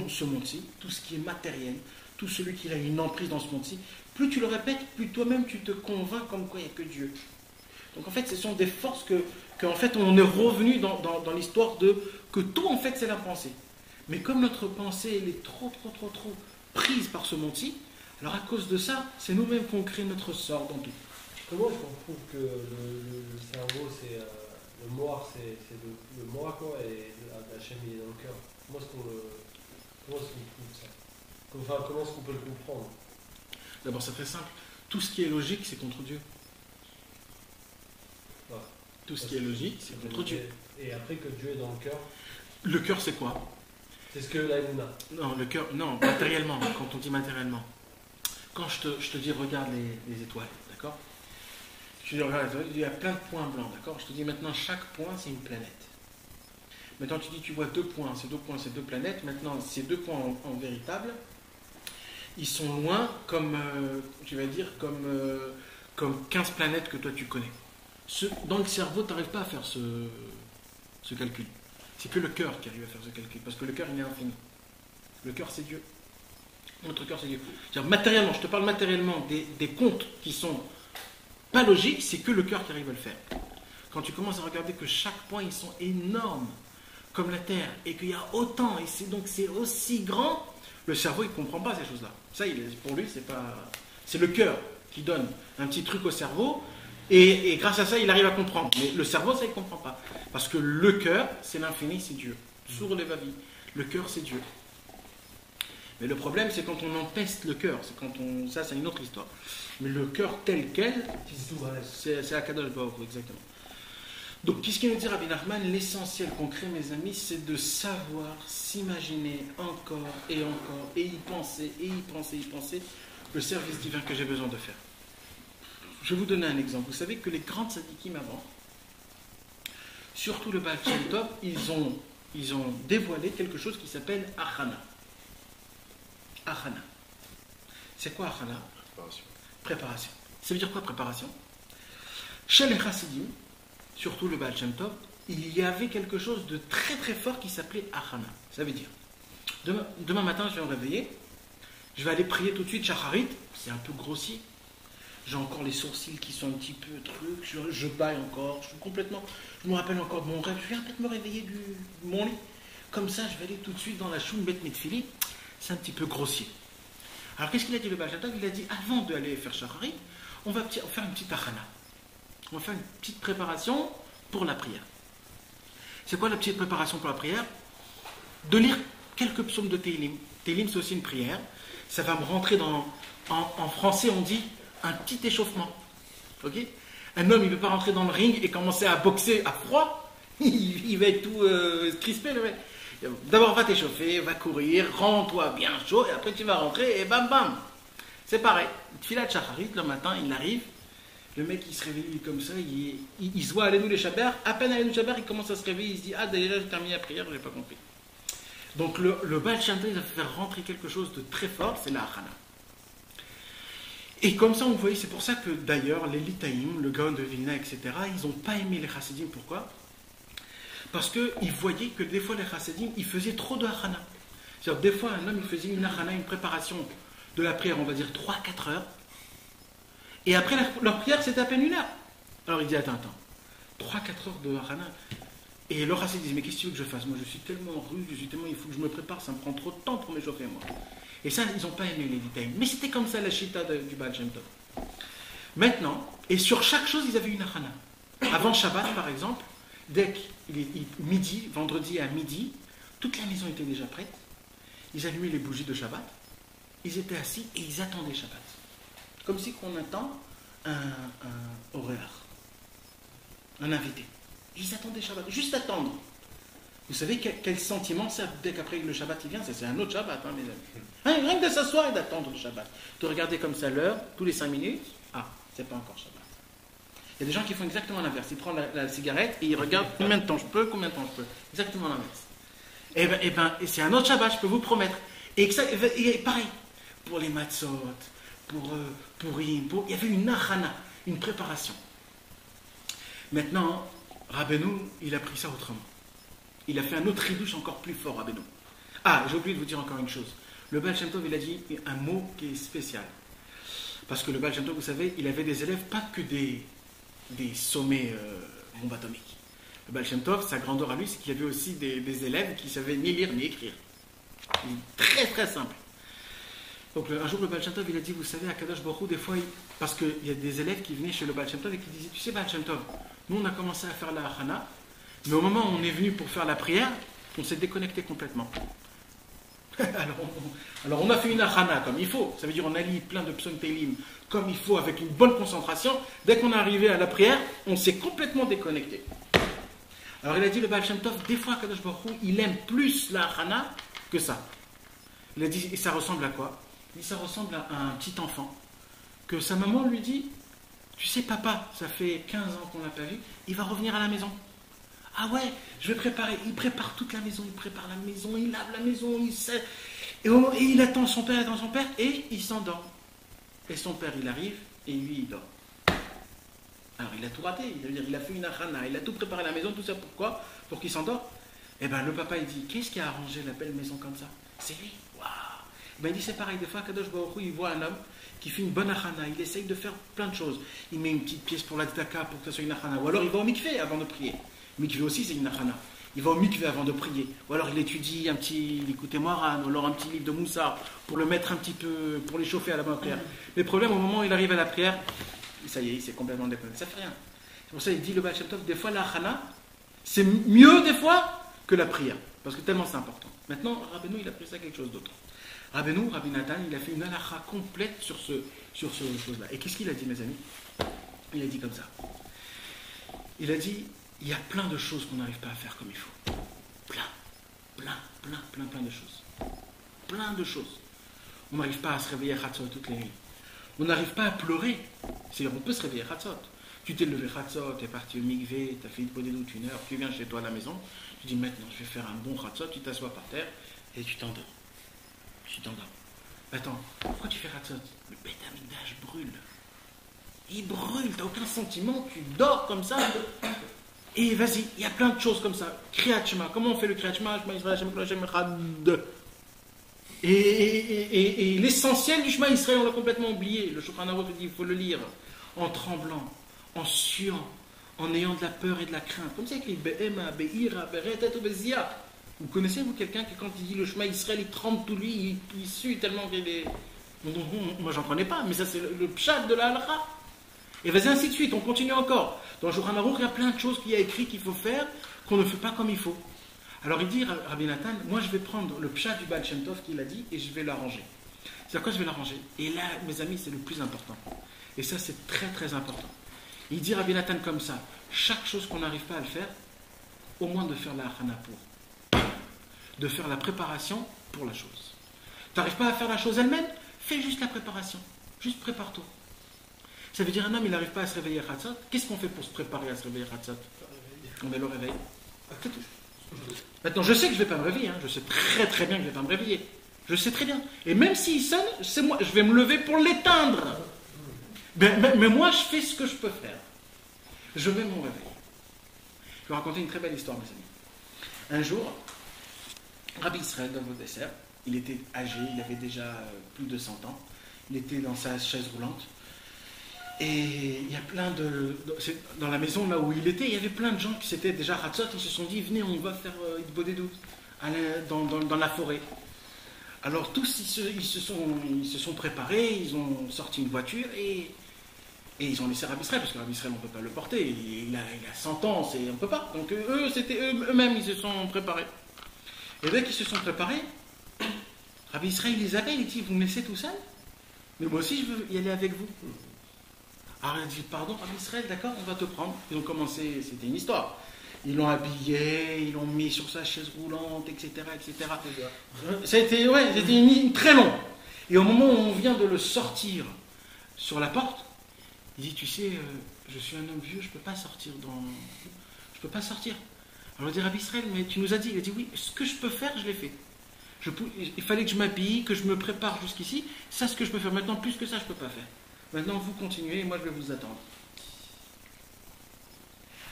Speaker 2: ce monde-ci, tout ce qui est matériel, tout celui qui a une emprise dans ce monde-ci. Plus tu le répètes, plus toi-même tu te convaincs comme quoi il n'y a que Dieu. Donc en fait, ce sont des forces que en fait, on est revenu dans l'histoire que tout en fait c'est la pensée. Mais comme notre pensée elle est trop prise par ce monde-ci, alors à cause de ça, c'est nous-mêmes qu'on crée notre sort dans tout.
Speaker 3: Comment est-ce qu'on prouve que le cerveau, c'est le moire, c'est le moire quoi, et Hachem il est dans le cœur. Comment est-ce qu'on prouve ça ? Comment est-ce qu'on peut le comprendre ?
Speaker 2: D'abord, c'est très simple. Tout ce qui est logique, c'est contre Dieu.
Speaker 3: Ouais.
Speaker 2: Tout ce qui est logique, c'est contre Dieu.
Speaker 3: Et après que Dieu est dans le cœur ?
Speaker 2: Le cœur, c'est quoi ?
Speaker 3: C'est ce que la Luna.
Speaker 2: Non, le cœur, non, matériellement, quand on dit matériellement. Quand je te dis regarde les étoiles, d'accord ? Je te dis regarde les étoiles, il y a plein de points blancs, d'accord ? Je te dis maintenant chaque point c'est une planète. Maintenant tu dis tu vois deux points, c'est deux planètes. Maintenant ces deux points en véritable, ils sont loin comme, tu vas dire, comme 15 planètes que toi tu connais. Dans le cerveau, tu n'arrives pas à faire ce calcul. C'est que le cœur qui arrive à faire ce calcul, parce que le cœur il est infini. Le cœur c'est Dieu. Notre cœur c'est Dieu. C'est-à-dire, matériellement, je te parle matériellement des comptes qui sont pas logiques, c'est que le cœur qui arrive à le faire. Quand tu commences à regarder que chaque point ils sont énormes, comme la Terre, et qu'il y a autant, et c'est aussi grand, le cerveau il ne comprend pas ces choses-là. Ça, pour lui, c'est le cœur qui donne un petit truc au cerveau. Et grâce à ça, il arrive à comprendre. Mais le cerveau, ça, il ne comprend pas. Parce que le cœur, c'est l'infini, c'est Dieu. Sur les va-vie. Le cœur, c'est Dieu. Mais le problème, c'est quand on empeste le cœur. Ça, c'est une autre histoire. Mais le cœur tel quel, c'est Akadosh Baruch Hu, exactement. Donc, qu'est-ce qu'il nous dit Rabbi Nachman? L'essentiel qu'on crée, mes amis, c'est de savoir s'imaginer encore, et y penser, le service divin que j'ai besoin de faire. Je vais vous donner un exemple. Vous savez que les grands tzadikim avant, surtout le Baal Shem Tov, ils ont dévoilé quelque chose qui s'appelle Achana. Achana. C'est quoi Achana? Préparation. Ça veut dire quoi préparation? Chez les Chassidim, surtout le Baal Shem Tov, il y avait quelque chose de très très fort qui s'appelait Achana. Ça veut dire, demain matin je vais me réveiller, je vais aller prier tout de suite Shacharit, c'est un peu grossier, j'ai encore les sourcils qui sont un petit peu trucs, je baille encore, je me rappelle encore de mon rêve, je viens peut-être me réveiller de mon lit, comme ça je vais aller tout de suite dans la choum mettre mes tefilin, c'est un petit peu grossier. Alors qu'est-ce qu'il a dit le Baal Shem Tov? Il a dit, avant d'aller faire Shacharit, on va faire une petite Achana. On va faire une petite préparation pour la prière. C'est quoi la petite préparation pour la prière? De lire quelques psaumes de Tehillim. Tehillim, c'est aussi une prière. Ça va me rentrer en français, on dit un petit échauffement. Ok? Un homme, il ne veut pas rentrer dans le ring et commencer à boxer à froid. Il va être tout crispé, le mec. D'abord, va t'échauffer, va courir, rends-toi bien chaud, et après tu vas rentrer et bam bam. C'est pareil. Tfilat Shacharit, le matin, il arrive. Le mec, il se réveille comme ça, il se voit aller nous les Shabbat. À peine aller nous les Shabbat, il commence à se réveiller, il se dit, ah déjà j'ai terminé la prière, je n'ai pas compris. Donc le Baal Shem Tov, il va faire rentrer quelque chose de très fort, c'est la Achana. Et comme ça, on voyait, c'est pour ça que d'ailleurs, les Litaïm, le Gaon de Vilna, etc., ils n'ont pas aimé les Chassidim. Pourquoi? Parce qu'ils voyaient que des fois, les Chassidim, ils faisaient trop de Achana. C'est-à-dire, des fois, un homme, il faisait une Achana, une préparation de la prière, on va dire 3-4 heures. Et après, leur prière, c'était à peine 1 heure. Alors il dit, attends, 3-4 heures de Achana. Et le Chassid dit, mais qu'est-ce que tu veux que je fasse? Moi, je suis tellement rude, il faut que je me prépare, ça me prend trop de temps pour m'échauffer, moi. Et ça, ils n'ont pas aimé les détails. Mais c'était comme ça la chita du Baal Shem Tov. Maintenant, et sur chaque chose, ils avaient une Achana. Avant Shabbat, par exemple, dès qu'il est midi, vendredi à midi, toute la maison était déjà prête. Ils allumaient les bougies de Shabbat. Ils étaient assis et ils attendaient Shabbat. Comme si on attend un horaire, un invité. Ils attendaient Shabbat, juste attendre. Vous savez quel sentiment ça, dès qu'après le Shabbat il vient, c'est un autre Shabbat, mes amis. Rien que de s'asseoir et d'attendre le Shabbat. De regarder comme ça l'heure, tous les 5 minutes, c'est pas encore Shabbat. Il y a des gens qui font exactement l'inverse. Ils prennent la cigarette et ils regardent combien de temps je peux. Exactement l'inverse. Et c'est un autre Shabbat, je peux vous promettre. Et pareil, pour les matzot, pour Purim, il y avait une achana, une préparation. Maintenant, Rabbeinu, il a pris ça autrement. Il a fait un autre ridouche encore plus fort, Rabbeinu. J'ai oublié de vous dire encore une chose. Le Baal Shem Tov, il a dit un mot qui est spécial. Parce que le Baal Shem Tov, vous savez, il avait des élèves, pas que des sommets bombes atomiques. Le Baal Shem Tov, sa grandeur à lui, c'est qu'il y avait aussi des élèves qui ne savaient ni lire ni écrire. Très très simple. Donc un jour le Baal Shem Tov il a dit, vous savez, à Kadosh Baruch Hu, des fois, parce qu'il y a des élèves qui venaient chez le Baal Shem Tov et qui disaient, tu sais Baal Shem Tov, nous on a commencé à faire la Achana, mais au moment où on est venu pour faire la prière, on s'est déconnecté complètement. alors on a fait une Achana comme il faut, ça veut dire on a lu plein de psaumes Tehillim comme il faut, avec une bonne concentration. Dès qu'on est arrivé à la prière, on s'est complètement déconnecté. Alors il a dit le Baal Shem Tov, des fois Kadosh Baruch Hu, il aime plus la Achana que ça. Il a dit, et ça ressemble à quoi? Il dit, ça ressemble à un petit enfant que sa maman lui dit, tu sais papa, ça fait 15 ans qu'on l'a pas vu, il va revenir à la maison. Ah ouais, je vais préparer. Il prépare toute la maison, il prépare la maison, il lave la maison, il sait. Et il attend son père, et il s'endort. Et son père, il arrive, et lui, il dort. Alors il a tout raté, il a fait une achana, il a tout préparé à la maison, tout ça pourquoi? Pour qu'il s'endort. Et bien le papa, il dit, qu'est-ce qui a arrangé la belle maison comme ça? C'est lui. Waouh. Ben, il dit, c'est pareil, des fois, Kadosh Baruch Hu, il voit un homme qui fait une bonne achana, il essaye de faire plein de choses. Il met une petite pièce pour la tzedaka pour que ça soit une achana. Ou alors il va au mikvé avant de prier. Mikvé aussi, c'est une achana. Il va au mikvé avant de prier. Ou alors il étudie un petit l'écouter Moran, ou alors un petit livre de Moussa, pour le mettre un petit peu, pour l'échauffer à la bonne prière. Mais le problème, au moment où il arrive à la prière, ça y est, il s'est complètement déconnecté. Ça fait rien. C'est pour ça qu'il dit le Baal Shem Tov, des fois la Hana, c'est mieux des fois que la prière. Parce que tellement c'est important. Maintenant, Rabbeinu, il a pris ça quelque chose d'autre. Rabbi Nathan, il a fait une halakha complète sur ce chose-là. Et qu'est-ce qu'il a dit, mes amis? Il a dit comme ça. Il a dit, il y a plein de choses qu'on n'arrive pas à faire comme il faut. Plein de choses. Plein de choses. On n'arrive pas à se réveiller à Chatzot toutes les nuits. On n'arrive pas à pleurer. C'est-à-dire, on peut se réveiller à Chatzot. Tu t'es levé Chatzot, tu es parti au mikvé, tu as fait une podé d'août 1 heure, tu viens chez toi à la maison, tu dis maintenant, je vais faire un bon Chatzot, tu t'assois par terre et tu t'endors. Attends, pourquoi tu fais Chatzot? Le Beit Hamikdash brûle. Il brûle, tu n'as aucun sentiment, tu dors comme ça. Et vas-y, il y a plein de choses comme ça. Kriyat Shema, comment on fait le Kriyat Shema? Et l'essentiel du Shema Israël, on l'a complètement oublié. Le Shulchan Aruch dit il faut le lire en tremblant, en suant, en ayant de la peur et de la crainte. Comme ça, écrit Be'ema, Be'ira, Be'retet ou Be'zia. Vous connaissez, vous, quelqu'un qui, quand il dit le Shema Israël, il tremble tout lui, il sue tellement qu'il est. Moi, j'en connais pas, mais ça, c'est le pshat de la halakha. Et vas-y, ainsi de suite, on continue encore. Dans le Shulchan Aruch, il y a plein de choses qu'il y a écrit qu'il faut faire, qu'on ne fait pas comme il faut. Alors il dit, Rabbi Nathan, moi je vais prendre le pshat du Baal Shem Tov qu'il a dit et je vais l'arranger. C'est-à-dire quoi je vais l'arranger? Et là, mes amis, c'est le plus important. Et ça, c'est très très important. Il dit, Rabbi Nathan, comme ça, chaque chose qu'on n'arrive pas à le faire, au moins de faire la hana pour. De faire la préparation pour la chose. Tu n'arrives pas à faire la chose elle-même? Fais juste la préparation. Juste prépare-toi. Ça veut dire un homme, il n'arrive pas à se réveiller à Chatzot. Qu'est-ce qu'on fait pour se préparer à se réveiller à Chatzot? On met le réveil. C'est tout. Maintenant, je sais que je ne vais pas me réveiller. Je sais très très bien que je ne vais pas me réveiller. Je sais très bien. Et même s'il sonne, c'est moi. Je vais me lever pour l'éteindre. Mais moi, je fais ce que je peux faire. Je mets mon réveil. Je vais vous raconter une très belle histoire, mes amis. Un jour, Rabbi Israël, dans votre dessert, il était âgé, il avait déjà plus de 100 ans. Il était dans sa chaise roulante. Et il y a plein de... Dans la maison là où il était, il y avait plein de gens qui s'étaient déjà Chatzot, ils se sont dit, venez, on va faire une bodé d'août dans la forêt. Alors tous, ils se sont préparés, ils ont sorti une voiture et ils ont laissé Rabbi Israël, parce que Rabbi Israël, on ne peut pas le porter, il a 100 ans, on ne peut pas. Donc eux-mêmes, ils se sont préparés. Et dès qu'ils se sont préparés, Rabbi Israël les appelle, il dit, vous me laissez tout seul? Mais moi aussi, je veux y aller avec vous. Alors il a dit, pardon, Rabbi Israël, d'accord, on va te prendre. Ils ont commencé, c'était une histoire. Ils l'ont habillé, ils l'ont mis sur sa chaise roulante, etc. C'était très long. Et au moment où on vient de le sortir sur la porte, il dit, tu sais, je suis un homme vieux, je ne peux pas sortir Je peux pas sortir. Alors il dit, Rabbi Israël, mais tu nous as dit. Il a dit, oui, ce que je peux faire, je l'ai fait. Il fallait que je m'habille, que je me prépare jusqu'ici. Ça, ce que je peux faire. Maintenant, plus que ça, je ne peux pas faire. Maintenant, vous continuez et moi, je vais vous attendre.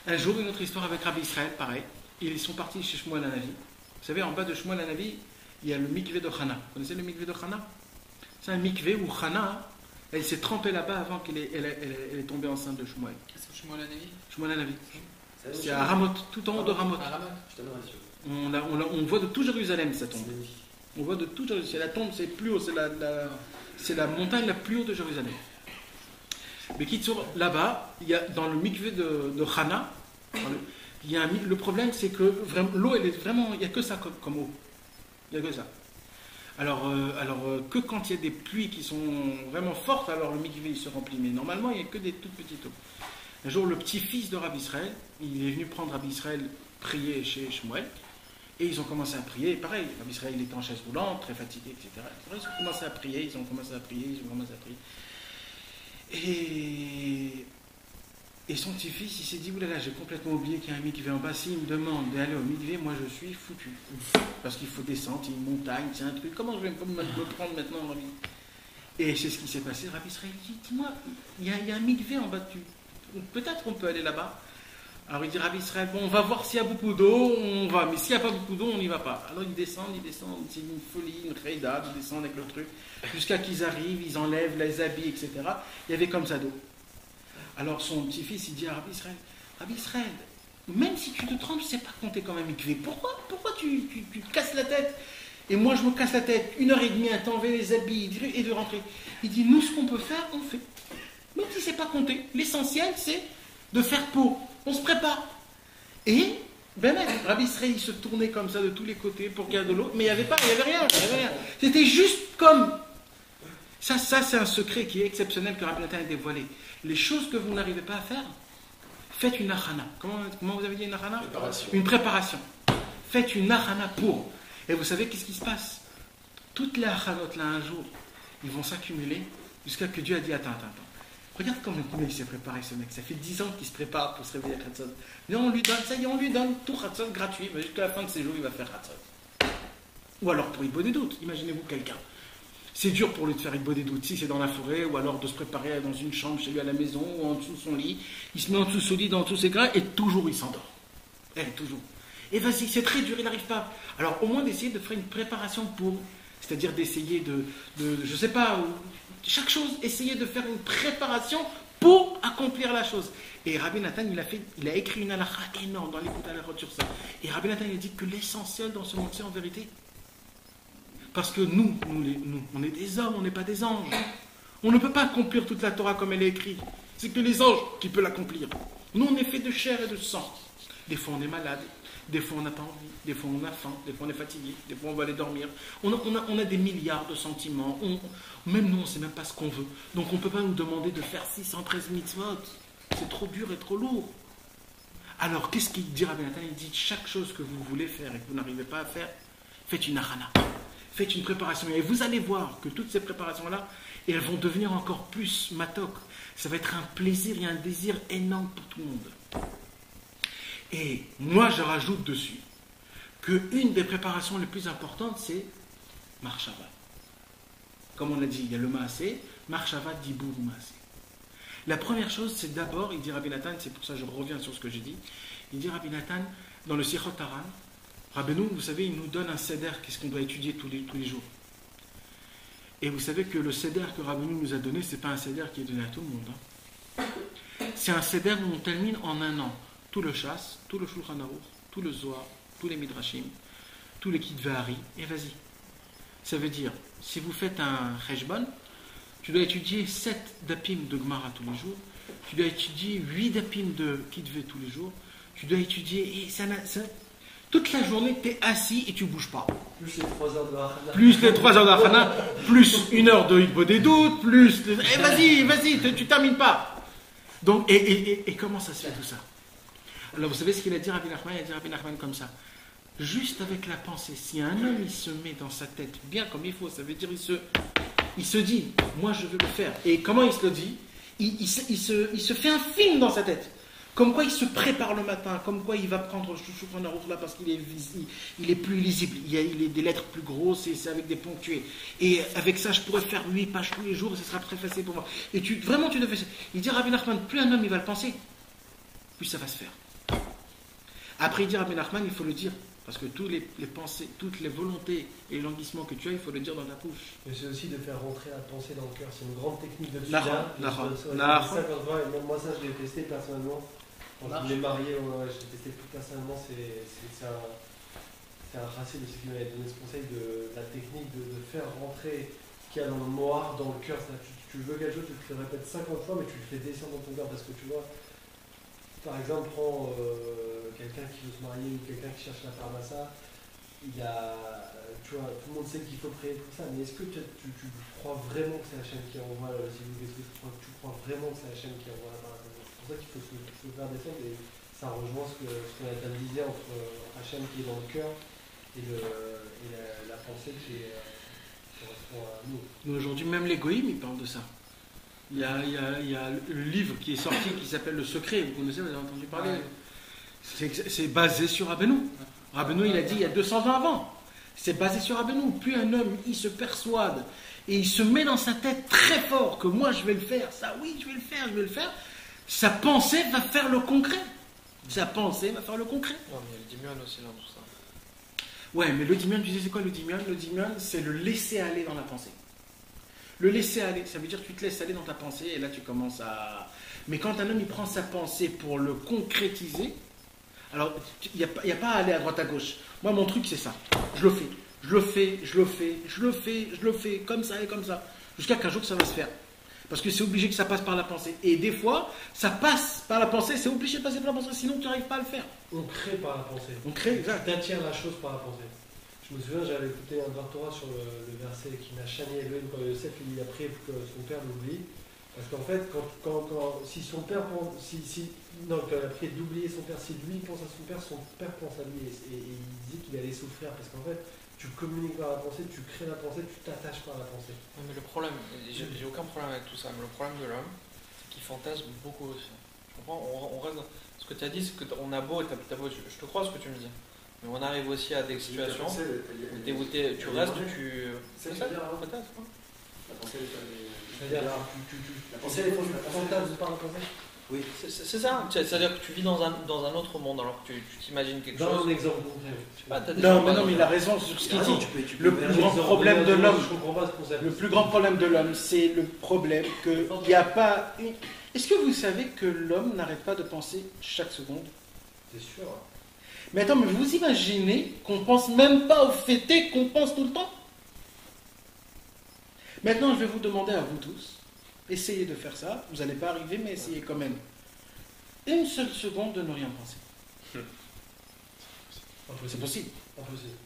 Speaker 2: Un jour, une autre histoire avec Rabbi Israël, pareil. Ils sont partis chez Shmuel Hanavi. Vous savez, en bas de Shmuel Hanavi, il y a le mikvé de Chana. Vous connaissez le mikvé de Chana? C'est un mikvé où Chana, elle s'est trempée là-bas avant qu'elle est tombée enceinte de Shmuel.
Speaker 4: C'est Shmuel Hanavi?
Speaker 2: Shmuel Hanavi. C'est à Ramot, tout en haut de Ramot. On voit de tout Jérusalem, ça tombe. On voit de tout Jérusalem. C'est la tombe, c'est plus haut, c'est la montagne la plus haute de Jérusalem. Mais là-bas, il y a, dans le mikvé de Chana, le problème c'est que vraiment, l'eau, elle est vraiment, il n'y a que ça comme eau. Il n'y a que ça. Alors que quand il y a des pluies qui sont vraiment fortes, alors le mikvé il se remplit. Mais normalement, il n'y a que des toutes petites eaux. Un jour, le petit-fils de Rabbi Israël, il est venu prendre Rabbi Israël prier chez Shmuel. Et ils ont commencé à prier. Et pareil, Rabbi Israël était en chaise roulante, très fatigué, etc. Ils ont commencé à prier. Et son petit-fils, il s'est dit, oulala, j'ai complètement oublié qu'il y a un mikvé en bas. S'il me demande d'aller au mikvé, moi je suis foutu. Parce qu'il faut descendre, il y a une montagne, c'est un truc. Comment je vais me prendre maintenant, Rabbi? Et c'est ce qui s'est passé. Rabbi Israël dit, dis-moi, il y a un mikvé en bas. Peut-être qu'on peut aller là-bas. Alors il dit, Rabbi Israël, bon, on va voir s'il y a beaucoup d'eau, on va. Mais s'il n'y a pas beaucoup d'eau, on n'y va pas. Alors ils descendent, c'est une folie, une réda, ils descendent avec le truc. Jusqu'à qu'ils arrivent, ils enlèvent les habits, etc. Il y avait comme ça d'eau. Alors son petit-fils, il dit à Rabbi Israël, même si tu te trompes, je ne sais pas compter comme un mikvé. Pourquoi tu te casses la tête? Et moi, je me casse la tête 1h30 à t'enlever les habits et de rentrer. Il dit, nous, ce qu'on peut faire, on fait. Même si c'est pas compté. L'essentiel, c'est de faire pour. On se prépare. Et, Rabbi Israël, il se tournait comme ça de tous les côtés pour qu'il y ait de l'eau, mais il n'y avait rien. C'était juste comme. Ça c'est un secret qui est exceptionnel que Rabbi Nathan a dévoilé. Les choses que vous n'arrivez pas à faire, faites une achana. Comment vous avez dit une achana? Une préparation. Faites une achana pour. Et vous savez qu'est-ce qui se passe? Toutes les achanot là un jour, ils vont s'accumuler jusqu'à que Dieu a dit attends. Regarde comment il s'est préparé ce mec. Ça fait 10 ans qu'il se prépare pour se réveiller à Khatzot. Mais on lui donne tout Khatzot gratuit. Mais jusqu'à la fin de ses jours, il va faire Khatzot. Ou alors pour Ibo des doutes. Imaginez-vous quelqu'un. C'est dur pour lui de faire Ibo des doutes. Si c'est dans la forêt, ou alors de se préparer dans une chambre chez lui à la maison, ou en dessous de son lit. Il se met en dessous de son lit, dans tous ses grains, et toujours il s'endort. Toujours. Et vas-y, c'est très dur, il n'arrive pas. Alors au moins d'essayer de faire une préparation pour. C'est-à-dire d'essayer de je sais pas, chaque chose, essayer de faire une préparation pour accomplir la chose. Et Rabbi Nathan, il a écrit une halakha énorme dans l'écoute halakha sur ça. Et Rabbi Nathan, il a dit que l'essentiel dans ce monde, c'est en vérité. Parce que nous, on est des hommes, on n'est pas des anges. On ne peut pas accomplir toute la Torah comme elle est écrite. C'est que les anges qui peuvent l'accomplir. Nous, on est fait de chair et de sang. Des fois, on est malade. Des fois, on n'a pas envie. Des fois, on a faim. Des fois, on est fatigué. Des fois, on va aller dormir. On a des milliards de sentiments. Même nous, on ne sait même pas ce qu'on veut. Donc, on ne peut pas nous demander de faire 613 mitzvot. C'est trop dur et trop lourd. Alors, qu'est-ce qu'il dit Rabbi Nathan? Il dit chaque chose que vous voulez faire et que vous n'arrivez pas à faire, faites une achana. Faites une préparation. Et vous allez voir que toutes ces préparations-là, elles vont devenir encore plus matok. Ça va être un plaisir et un désir énorme pour tout le monde. Et moi, je rajoute dessus qu'une des préparations les plus importantes, c'est Marshava. Comme on l'a dit, il y a le Maasé, Marshava, Dibour ou Maasé. La première chose, c'est d'abord, il dit Rabbi Nathan, c'est pour ça que je reviens sur ce que j'ai dit, il dit Rabbi Nathan, dans le Sichot Haran, Rabbeinu, vous savez, il nous donne un seder, qu'est-ce qu'on doit étudier tous les jours. Et vous savez que le seder que Rabbeinu nous a donné, ce n'est pas un seder qui est donné à tout le monde. C'est un seder où on termine en un an. Tout le Shas, tout le Shulchan Aruch, tout le Zohar, tous les Midrashim, tous les Kitvahari, et vas-y. Ça veut dire, si vous faites un Cheshbon, tu dois étudier 7 dapim de Gemara tous les jours, tu dois étudier 8 dapim de Kitvé tous les jours, tu dois étudier, et ça, toute la journée, tu es assis et tu ne bouges pas.
Speaker 3: Plus les 3 heures de Hachana.
Speaker 2: Plus les 3 heures de Hachana, plus 1 heure de Hitbo des doutes, plus... Et vas-y, tu ne termines pas. Donc, et comment ça se fait tout ça? Alors vous savez ce qu'il a dit Rabbi Nachman? Il a dit Rabbi Nachman comme ça. Juste avec la pensée, si un homme il se met dans sa tête bien comme il faut, ça veut dire il se dit, moi je veux le faire. Et comment il se le dit? Il se fait un film dans sa tête. Comme quoi il se prépare le matin, comme quoi il va prendre le Shulchan Aruch là parce qu'il est plus lisible, il est des lettres plus grosses et c'est avec des ponctués. Et avec ça je pourrais faire 8 pages tous les jours et ce sera très facile pour moi. Et vraiment tu devais faire. Il dit Rabbi Nachman, plus un homme il va le penser, plus ça va se faire. Après, il dit Rabbi Nachman, il faut le dire, parce que toutes les pensées, toutes les volontés et languissements que tu as, il faut le dire dans ta bouche.
Speaker 3: Mais c'est aussi de faire rentrer la pensée dans le cœur. C'est une grande technique de
Speaker 2: Moi,
Speaker 3: ça, je l'ai testé personnellement. Quand je l'ai marié, je l'ai testé plus personnellement. C'est un racine de ce qui m'avait donné ce conseil de la technique de faire rentrer ce qu'il y a dans le noir, dans le cœur. Tu veux quelque chose, tu te le répètes 50 fois, mais tu le fais descendre dans ton cœur parce que tu vois. Par exemple, prends quelqu'un qui veut se marier ou quelqu'un qui cherche la pharmacie, tu vois, tout le monde sait qu'il faut prier pour ça, mais est-ce que tu crois vraiment que c'est Hachem qui envoie le Sivouk? Est-ce que tu crois vraiment que c'est Hachem qui envoie la pharmacie? C'est pour ça qu'il faut se faire descendre et ça rejoint ce qu'on a disait entre Hachem qui est dans le cœur et la pensée qui correspond à nous.
Speaker 2: Mais aujourd'hui, même les goïms, ils parlent de ça. Il y a le livre qui est sorti qui s'appelle Le Secret, vous connaissez, vous avez entendu parler. Ouais. C'est basé sur Rabbeinu. Rabbeinu, il a dit il y a 200 ans avant. C'est basé sur Rabbeinu. Plus un homme, il se persuade et il se met dans sa tête très fort que moi je vais le faire, ça oui, je vais le faire. Sa pensée va faire le concret. Sa pensée va faire le concret.
Speaker 4: Non, mais il y a le dimion aussi là pour ça.
Speaker 2: Ouais, mais le dimion, tu sais c'est quoi le dimion? Le dimion, c'est le laisser aller dans la pensée. Le laisser aller, ça veut dire que tu te laisses aller dans ta pensée et là tu commences à... Mais quand un homme il prend sa pensée pour le concrétiser, alors il n'y a pas à aller à droite à gauche. Moi mon truc c'est ça, je le fais, comme ça et comme ça, jusqu'à qu'un jour ça va se faire. Parce que c'est obligé que ça passe par la pensée. Et des fois, ça passe par la pensée, c'est obligé de passer par la pensée, sinon tu n'arrives pas à le faire.
Speaker 3: On crée par la pensée.
Speaker 2: On crée, exact.
Speaker 3: Tu attiens la chose par la pensée. Je me souviens, j'avais écouté un Torah sur le verset qui n'a chani Elohim quand Yosef il a prié pour que son père l'oublie. Parce qu'en fait, si son père pense, quand il a prié d'oublier son père, si lui pense à son père pense à lui. Et il dit qu'il allait souffrir. Parce qu'en fait, tu communiques par la pensée, tu crées la pensée, tu t'attaches par la pensée.
Speaker 4: Non, mais le problème, j'ai aucun problème avec tout ça, mais le problème de l'homme, c'est qu'il fantasme beaucoup aussi. Je comprends, on reste dans... Ce que tu as dit, c'est qu'on a beau, je te crois ce que tu me dis. Mais on arrive aussi à des situations où tu restes, tu...
Speaker 3: C'est ça,
Speaker 4: peut-être.
Speaker 3: La pensée, c'est-à-dire, la pensée, elle fantasme par la pensée.
Speaker 4: Oui, c'est ça. C'est-à-dire que tu vis dans un autre monde, alors que tu t'imagines quelque chose.
Speaker 3: Dans un exemple concret.
Speaker 2: Non, mais il a raison sur ce qu'il dit. Le plus grand problème de l'homme, le plus grand problème de l'homme, c'est le problème qu'il n'y a pas... Est-ce que vous savez que l'homme n'arrête pas de penser chaque seconde?
Speaker 3: C'est sûr.
Speaker 2: Mais attends, mais vous imaginez qu'on pense même pas au fêté, qu'on pense tout le temps? Maintenant, je vais vous demander à vous tous, essayez de faire ça, vous n'allez pas arriver, mais essayez quand même. Une seule seconde de ne rien penser. C'est possible.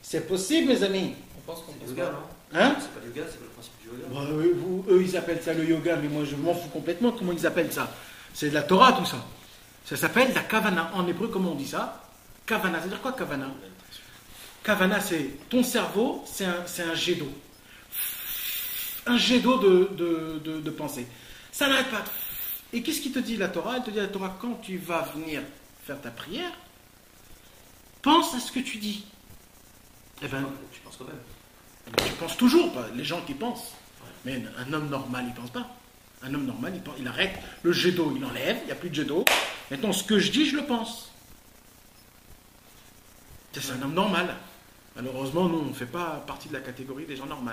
Speaker 2: C'est possible, mes amis.
Speaker 4: On pense qu'on pense
Speaker 1: yoga,
Speaker 4: pas.
Speaker 1: non?
Speaker 2: Hein?
Speaker 1: C'est pas le yoga, c'est pas le principe du yoga.
Speaker 2: Bah, eux, ils appellent ça le yoga, mais moi, je m'en fous complètement. Comment ils appellent ça? C'est de la Torah, tout ça. Ça s'appelle la kavana. En hébreu, comment on dit ça? Kavana. Ça veut dire quoi, kavana? Kavana, c'est ton cerveau, c'est un jet d'eau. Un jet d'eau de pensée. Ça n'arrête pas. Et qu'est-ce qui te dit la Torah? Elle te dit la Torah, quand tu vas venir faire ta prière, pense à ce que tu dis. Eh ben,
Speaker 1: Tu penses quand même.
Speaker 2: tu penses toujours, pas les gens qui pensent. Mais un homme normal, il pense pas. Un homme normal, il arrête le jet d'eau, il enlève, il n'y a plus de jet d'eau. Maintenant, ce que je dis, je le pense. C'est un homme normal. Malheureusement, nous, on ne fait pas partie de la catégorie des gens normaux.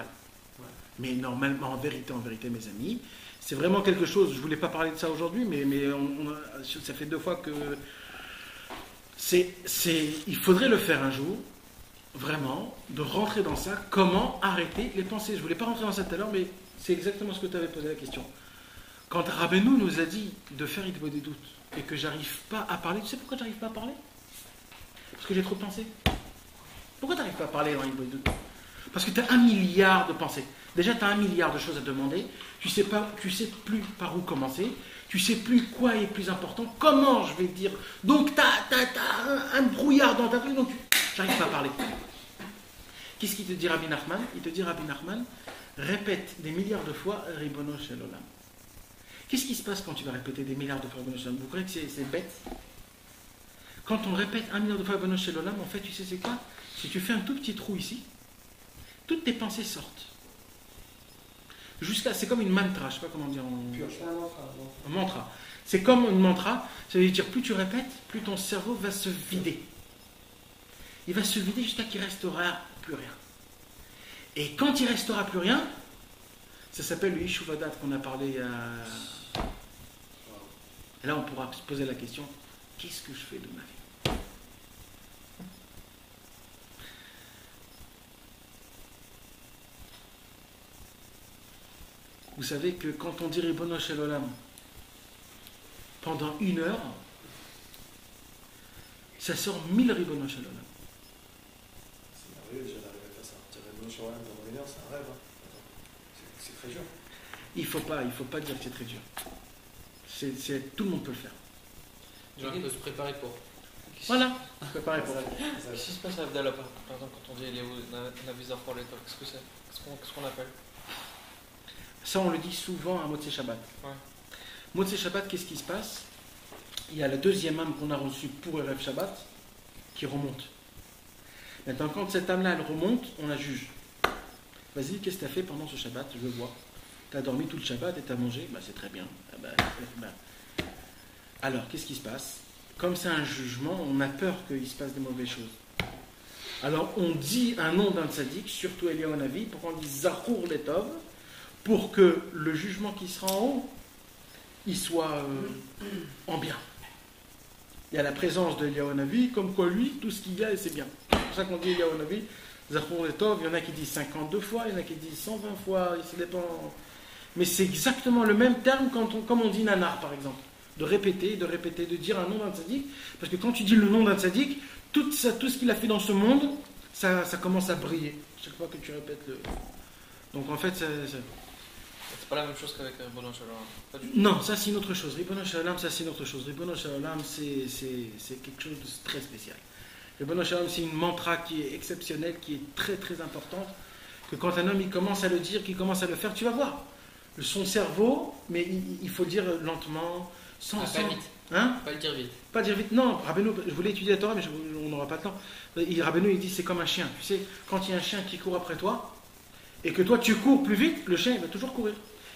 Speaker 2: Mais normalement, en vérité, mes amis, c'est vraiment quelque chose, je ne voulais pas parler de ça aujourd'hui, mais ça fait 2 fois que... il faudrait le faire un jour, vraiment, de rentrer dans ça, comment arrêter les pensées. Je ne voulais pas rentrer dans ça tout à l'heure, mais c'est exactement ce que tu avais posé la question. Quand Rabbeinu nous a dit de faire Hitbod des doutes, et que j'arrive pas à parler, tu sais pourquoi j'arrive pas à parler? Parce que j'ai trop pensé. Pourquoi tu n'arrives pas à parler dans Hitbod des doutes? Parce que tu as 1 milliard de pensées. Déjà, tu as 1 milliard de choses à demander. Tu sais plus par où commencer. Tu sais plus quoi est plus important. Comment je vais te dire? Donc, tu as un brouillard dans ta tête. Donc, j'arrive pas à parler. Qu'est-ce qu'il te dit, Rabbi Nachman? Il te dit, Rabbi Nachman, répète des milliards de fois Ribono Shel Olam. Qu'est-ce qui se passe quand tu vas répéter des milliards de fois Ribono Shel Olam? Vous croyez que c'est bête? Quand on répète 1 milliard de fois Ribono Shel Olam, en fait, tu sais c'est quoi? Si tu fais un tout petit trou ici, toutes tes pensées sortent. C'est comme une mantra, je ne sais pas comment dire un mantra. C'est comme une mantra, ça veut dire plus tu répètes, plus ton cerveau va se vider. Il va se vider jusqu'à qu'il ne restera plus rien. Et quand il ne restera plus rien, ça s'appelle le Yishuvadat qu'on a parlé il y a... Et là on pourra se poser la question, qu'est-ce que je fais de ma vie? Vous savez que quand on dit Ribono Shel Olam pendant 1 heure, ça sort 1000 Ribono Shel Olam.
Speaker 3: C'est merveilleux déjà d'arriver à faire ça. Dire Ribono Shel Olam pendant 1 heure, c'est un rêve. C'est très dur.
Speaker 2: Il faut pas dire que c'est très dur. Tout le monde peut le faire.
Speaker 4: Genre, il peut se préparer pour.
Speaker 2: Voilà, préparer pour ça.
Speaker 4: Qu'est-ce qui se passe à Abdallah, par exemple, quand on dit Navizar pour l'état? Qu'est-ce que c'est? Qu'est-ce qu'on appelle?
Speaker 2: Ça, on le dit souvent à Motzei Shabbat.
Speaker 4: Ouais.
Speaker 2: Motzei Shabbat, qu'est-ce qui se passe? Il y a la 2e âme qu'on a reçue pour Erev Shabbat qui remonte. Maintenant, quand cette âme-là, elle remonte, on la juge. Vas-y, qu'est-ce que tu as fait pendant ce Shabbat? Je le vois. Tu as dormi tout le Shabbat et tu as mangé? C'est très bien. Alors, qu'est-ce qui se passe? Comme c'est un jugement, on a peur qu'il se passe des mauvaises choses. Alors, on dit un nom d'un tzaddik, surtout Eliyahu Hanavi, pour qu'on dise Zachour Letov, pour que le jugement qui sera en haut, il soit en bien. Il y a la présence de Eliyahu Hanavi, comme quoi lui, tout ce qu'il y a, c'est bien. C'est pour ça qu'on dit Eliyahu Hanavi, Zachour Letov, il y en a qui disent 52 fois, il y en a qui disent 120 fois, ça dépend. Mais c'est exactement le même terme comme on dit nanar, par exemple. De répéter, de dire un nom d'un tzaddik. Parce que quand tu dis le nom d'un tzaddik, tout ce qu'il a fait dans ce monde, ça commence à briller. Chaque fois que tu répètes le... Donc en fait,
Speaker 4: c'est pas la même chose qu'avec Ribono Shalom.
Speaker 2: Non, ça c'est une autre chose. Ribono Shalom, ça c'est une autre chose. Ribono Shalom, c'est quelque chose de très spécial. Ribono Shalom, c'est une mantra qui est exceptionnelle, qui est très très importante. Que quand un homme il commence à le dire, qu'il commence à le faire, tu vas voir. Son cerveau, mais il faut le dire lentement, sans
Speaker 5: vite.
Speaker 2: Hein?
Speaker 5: Pas le dire vite.
Speaker 2: Pas dire vite, non. Rabbeinu, je voulais étudier la Torah, mais on n'aura pas le temps. Rabbeinu, il dit c'est comme un chien. Tu sais, quand il y a un chien qui court après toi, et que toi tu cours plus vite, le chien il va toujours courir.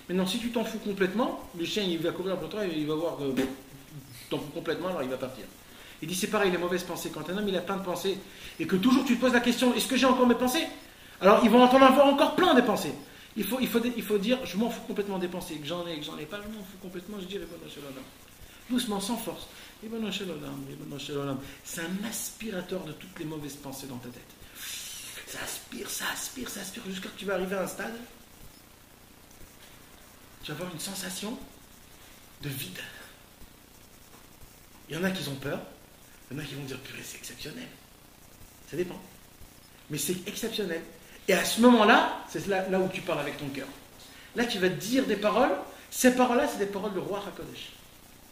Speaker 2: Maintenant, si tu t'en fous complètement, le chien il va courir après toi et il va voir que tu t'en fous complètement, alors il va partir. Il dit c'est pareil, les mauvaises pensées. Quand un homme il a plein de pensées, et que toujours tu te poses la question, est-ce que j'ai encore mes pensées? Alors ils vont en avoir encore plein des pensées. Il faut dire, je m'en fous complètement des pensées, que j'en ai pas, je m'en fous complètement, je dis Ribono Shalom. Doucement, sans force. Ribono Shalom. C'est un aspirateur de toutes les mauvaises pensées dans ta tête. Ça aspire, jusqu'à ce que tu vas arriver à un stade. Tu vas avoir une sensation de vide. Il y en a qui ont peur, il y en a qui vont dire, purée, c'est exceptionnel. Ça dépend. Mais c'est exceptionnel. Et à ce moment-là, c'est là où tu parles avec ton cœur. Là, tu vas dire des paroles. Ces paroles-là, c'est des paroles de roi HaKodesh.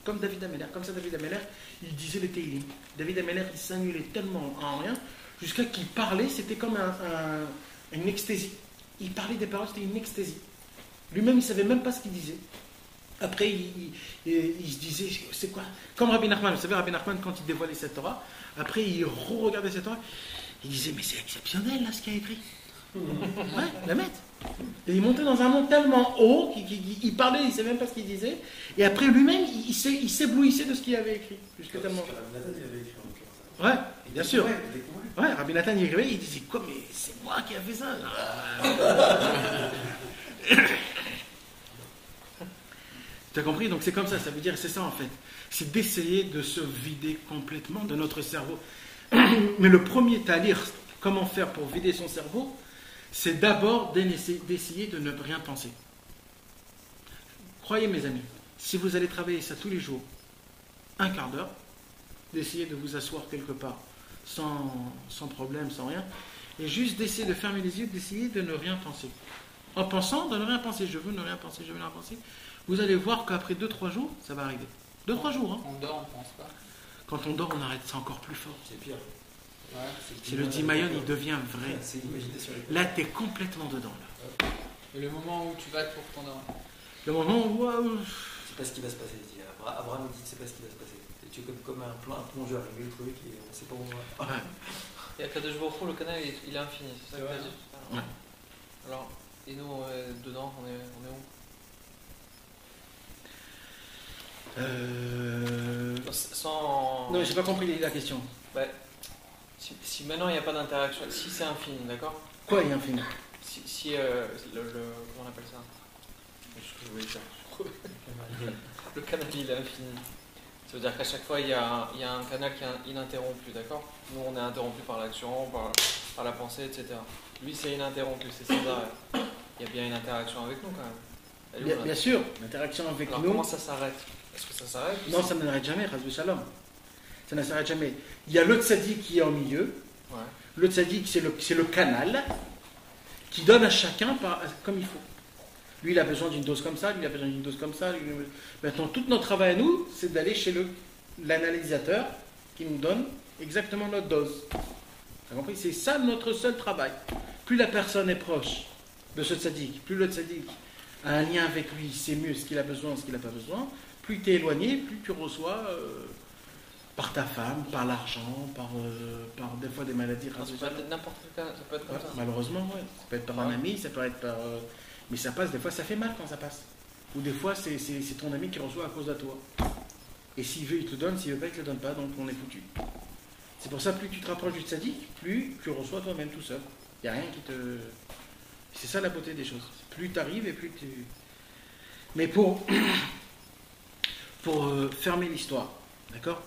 Speaker 2: Comme David Ameller. Comme ça, David Ameller, il disait les Teilim. David Ameller, il s'annulait tellement en rien, jusqu'à qu'il parlait, c'était comme une extasie. Il parlait des paroles, c'était une extasie. Lui-même, il ne savait même pas ce qu'il disait. Après, il se disait, c'est quoi? Comme Rabbi Nachman. Vous savez, Rabbi Nachman, quand il dévoilait cette Torah, après, il re-regardait cette Torah, il disait, mais c'est exceptionnel, là, ce qu'il a écrit. Ouais, la mettre. Et il montait dans un monde tellement haut qu'il parlait, il ne savait même pas ce qu'il disait. Et après lui-même, il s'éblouissait de ce qu'il avait écrit. Jusqu'à tellement. Ouais, bien sûr. Ouais, Rabbi Nathan il écrivait, il disait quoi, mais c'est moi qui ai fait ça. Tu as compris? Donc c'est comme ça veut dire, c'est ça en fait. C'est d'essayer de se vider complètement de notre cerveau. Mais le premier talir, comment faire pour vider son cerveau? C'est d'abord d'essayer de ne rien penser. Croyez mes amis, si vous allez travailler ça tous les jours, un quart d'heure, d'essayer de vous asseoir quelque part sans problème, sans rien, et juste d'essayer de fermer les yeux, d'essayer de ne rien penser. En pensant de ne rien penser, je veux ne rien penser, je veux ne rien penser, vous allez voir qu'après 2-3 jours, ça va arriver. 2-3 jours. Hein.
Speaker 5: On dort, on pense pas.
Speaker 2: Quand on dort, on arrête, c'est encore plus fort.
Speaker 1: C'est pire.
Speaker 5: Ouais,
Speaker 2: c'est le Dimayon, il devient vrai. Là, tu es complètement dedans. Là.
Speaker 5: Et le moment où tu vas pour t'endormir.
Speaker 2: Le moment où...
Speaker 1: c'est pas ce qui va se passer. Abraham dit c'est pas ce qui va se passer. Tu es comme un plongeur, il met le truc et on sait pas où on va.
Speaker 2: Ouais.
Speaker 4: Et à Kadosh Baruch Hu, le canal il est infini, c'est ça que tu as dit?
Speaker 2: Ouais.
Speaker 4: Alors, et nous, dedans, on est où? Sans...
Speaker 2: Non, j'ai pas compris la question.
Speaker 4: Bah, si maintenant il n'y a pas d'interaction, si c'est infini, d'accord?
Speaker 2: Quoi est infini?
Speaker 4: Si comment on appelle ça? Je voulais dire. Le canal il est infini. Ça veut dire qu'à chaque fois il y a un canal qui est ininterrompu, d'accord? Nous on est interrompu par l'action, par la pensée, etc. Lui c'est ininterrompu, c'est sans arrêt. Il y a bien une interaction avec nous quand même.
Speaker 2: Bien sûr, l'interaction avec
Speaker 4: alors,
Speaker 2: nous.
Speaker 4: Comment ça s'arrête? Est-ce que ça s'arrête?
Speaker 2: Non, ça n'arrête jamais, Chazvé Shalom. Ça ne s'arrête jamais. Il y a le tzaddik qui est au milieu.
Speaker 4: Ouais.
Speaker 2: Le tzaddik, c'est le canal qui donne à chacun comme il faut. Lui, il a besoin d'une dose comme ça, lui, il a besoin d'une dose comme ça. Maintenant, tout notre travail à nous, c'est d'aller chez l'analysateur qui nous donne exactement notre dose. Tu as compris? C'est ça notre seul travail. Plus la personne est proche de ce tzaddik, plus le tzaddik a un lien avec lui, c'est mieux ce qu'il a besoin, ce qu'il n'a pas besoin. Plus tu es éloigné, plus tu reçois par ta femme, par l'argent, par des fois des maladies.
Speaker 4: Ça peut être n'importe quel cas, ça peut être comme ça.
Speaker 2: Malheureusement, ouais. Ça peut être par un ami, ça peut être par... mais ça passe, des fois ça fait mal quand ça passe. Ou des fois c'est ton ami qui reçoit à cause de toi. Et s'il veut, il te donne, s'il veut pas, il te le donne pas, donc on est foutu. C'est pour ça, plus tu te rapproches du tzaddik, plus tu reçois toi-même tout seul. Il n'y a rien qui te... C'est ça la beauté des choses. Plus tu arrives et plus tu... Mais pour fermer l'histoire, d'accord?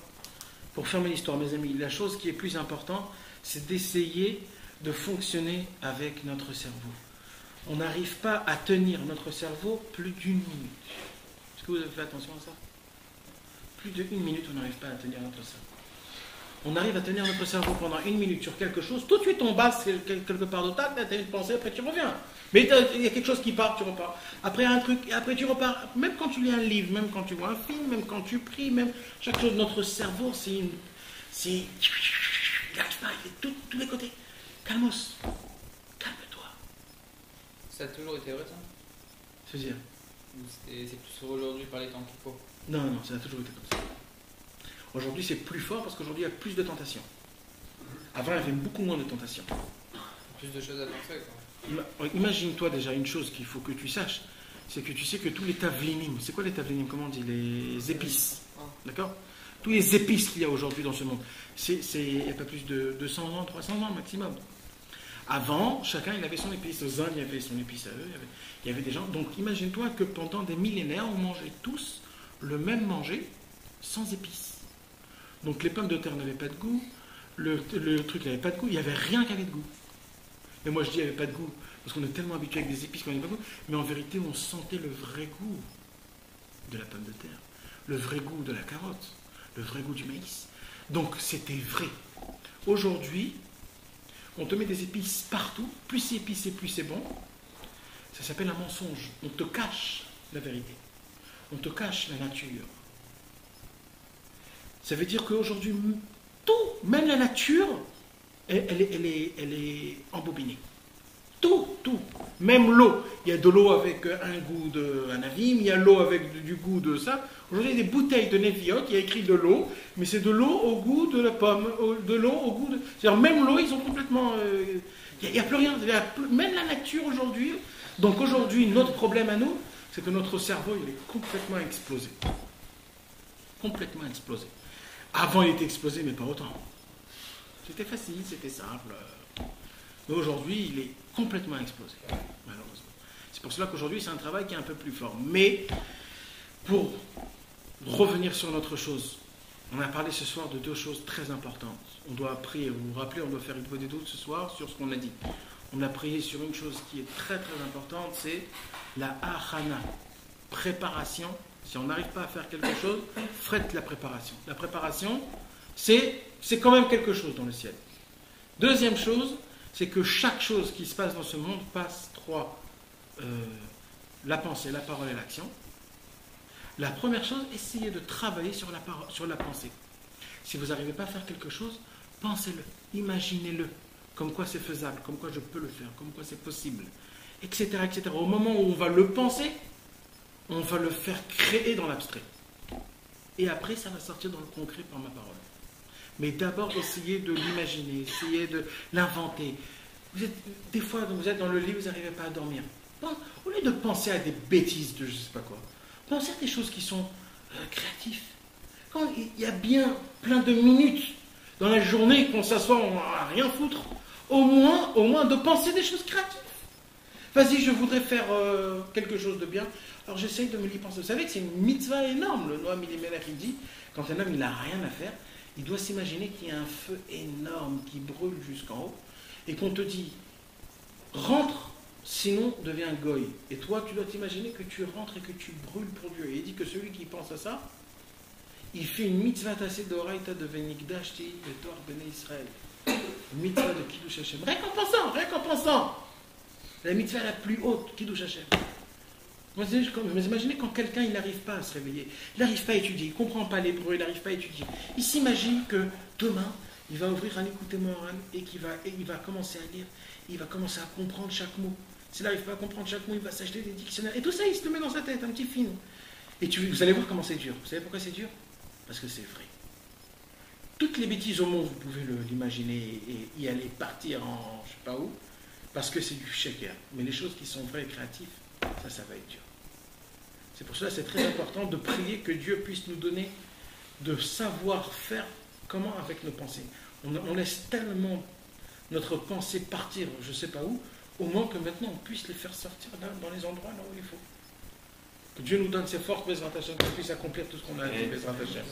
Speaker 2: Pour fermer l'histoire, mes amis, la chose qui est plus importante, c'est d'essayer de fonctionner avec notre cerveau. on n'arrive pas à tenir notre cerveau plus d'une minute. Est-ce que vous avez fait attention à ça? Plus d'1 minute, on n'arrive pas à tenir notre cerveau. On arrive à tenir notre cerveau pendant 1 minute sur quelque chose, tout de suite on basse quelque part d'autre, tu as une pensée, après tu reviens. Mais il y a quelque chose qui part, tu repars. Après un truc, et après tu repars. Même quand tu lis un livre, même quand tu vois un film, même quand tu pries, même chaque chose, notre cerveau, il n'arrive pas, il est tous les côtés. Calmos, calme-toi.
Speaker 5: Ça a toujours été vrai, ça?
Speaker 2: C'est-à-dire?
Speaker 5: C'est plus aujourd'hui par les temps qu'il faut?
Speaker 2: Non, ça a toujours été comme ça. Aujourd'hui, c'est plus fort parce qu'aujourd'hui, il y a plus de tentations. Avant, il y avait beaucoup moins de tentations.
Speaker 5: Plus de choses à penser, quoi.
Speaker 2: Imagine-toi déjà une chose qu'il faut que tu saches, c'est que tu sais que tous les tavlinim, c'est quoi les tavlinim, comment on dit, les épices, d'accord? Tous les épices qu'il y a aujourd'hui dans ce monde, il n'y a pas plus de 200 ans, 300 ans maximum. Avant, chacun il avait son épice. Aux Indes, il y avait son épice à eux, il y avait des gens. Donc imagine-toi que pendant des millénaires, on mangeait tous le même manger sans épices. Donc les pommes de terre n'avaient pas de goût, le truc n'avait pas de goût, il n'y avait rien qui avait de goût. Et moi je dis il n'y avait pas de goût, parce qu'on est tellement habitué avec des épices qu'on n'avait pas de goût, mais en vérité on sentait le vrai goût de la pomme de terre, le vrai goût de la carotte, le vrai goût du maïs. Donc c'était vrai. Aujourd'hui, on te met des épices partout, plus c'est épicé, plus c'est bon. Ça s'appelle un mensonge. On te cache la vérité. On te cache la nature. Ça veut dire qu'aujourd'hui, tout, même la nature, elle est embobinée. Tout. Même l'eau. Il y a de l'eau avec un goût d'un avim, il y a l'eau avec du goût de ça. Aujourd'hui, il y a des bouteilles de Neviot, il y a écrit de l'eau, mais c'est de l'eau au goût de la pomme, de l'eau au goût de... C'est-à-dire, même l'eau, ils sont complètement... Il n'y a plus rien. Même la nature aujourd'hui. Donc aujourd'hui, notre problème à nous, c'est que notre cerveau, il est complètement explosé. Complètement explosé. Avant, il était explosé, mais pas autant. C'était facile, c'était simple. Mais aujourd'hui, il est complètement explosé, malheureusement. C'est pour cela qu'aujourd'hui, c'est un travail qui est un peu plus fort. Mais, pour revenir sur notre chose, on a parlé ce soir de 2 choses très importantes. On doit prier, vous vous rappelez, on doit faire une fois des doutes ce soir sur ce qu'on a dit. On a prié sur une chose qui est très très importante, c'est la achana, préparation. Si on n'arrive pas à faire quelque chose, faites la préparation. La préparation, c'est quand même quelque chose dans le ciel. Deuxième chose, c'est que chaque chose qui se passe dans ce monde passe 3. La pensée, la parole et l'action. La première chose, essayez de travailler sur la pensée. Si vous n'arrivez pas à faire quelque chose, pensez-le, imaginez-le, comme quoi c'est faisable, comme quoi je peux le faire, comme quoi c'est possible, etc., etc. Au moment où on va le penser, on va le faire créer dans l'abstrait. Et après, ça va sortir dans le concret par ma parole. Mais d'abord, essayez de l'imaginer, essayez de l'inventer. Des fois, vous êtes dans le lit, vous n'arrivez pas à dormir. Au lieu de penser à des bêtises de je ne sais pas quoi, pensez à des choses qui sont créatives. Quand il y a bien plein de minutes dans la journée qu'on s'assoit, on n'a rien foutre, au moins de penser des choses créatives. Vas-y, je voudrais faire quelque chose de bien. Alors j'essaye de me y penser. Vous savez que c'est une mitzvah énorme. Le Noam Elimelech, il dit, quand un homme il n'a rien à faire, il doit s'imaginer qu'il y a un feu énorme qui brûle jusqu'en haut et qu'on te dit, rentre, sinon deviens goy. Et toi, tu dois t'imaginer que tu rentres et que tu brûles pour Dieu. Et il dit que celui qui pense à ça, il fait une mitzvah tassée d'oraïta de Venikdash Ti Betor Bnei Israël. Une mitzvah de Kiddush Hashem. Récompensant. La mitzvah la plus haute, Kiddush Hashem. Vous imaginez quand quelqu'un il n'arrive pas à se réveiller, il n'arrive pas à étudier, il ne comprend pas l'hébreu, il n'arrive pas à étudier. Il s'imagine que demain, il va ouvrir un écouté moral et qu'il va commencer à lire, il va commencer à comprendre chaque mot. S'il n'arrive pas à comprendre chaque mot, il va s'acheter des dictionnaires. Et tout ça, il se le met dans sa tête, un petit film. Et vous allez voir comment c'est dur. Vous savez pourquoi c'est dur? Parce que c'est vrai. Toutes les bêtises au monde, vous pouvez l'imaginer et y aller partir en je ne sais pas où, parce que c'est du shaker. Mais les choses qui sont vraies et créatives, ça va être dur. C'est pour cela que c'est très important de prier que Dieu puisse nous donner de savoir faire comment avec nos pensées. On laisse tellement notre pensée partir, je ne sais pas où, au moins que maintenant on puisse les faire sortir là, dans les endroits là où il faut. Que Dieu nous donne ses forces, Bezrat Hashem, qu'on puisse accomplir tout ce qu'on a dit, Bezrat Hashem.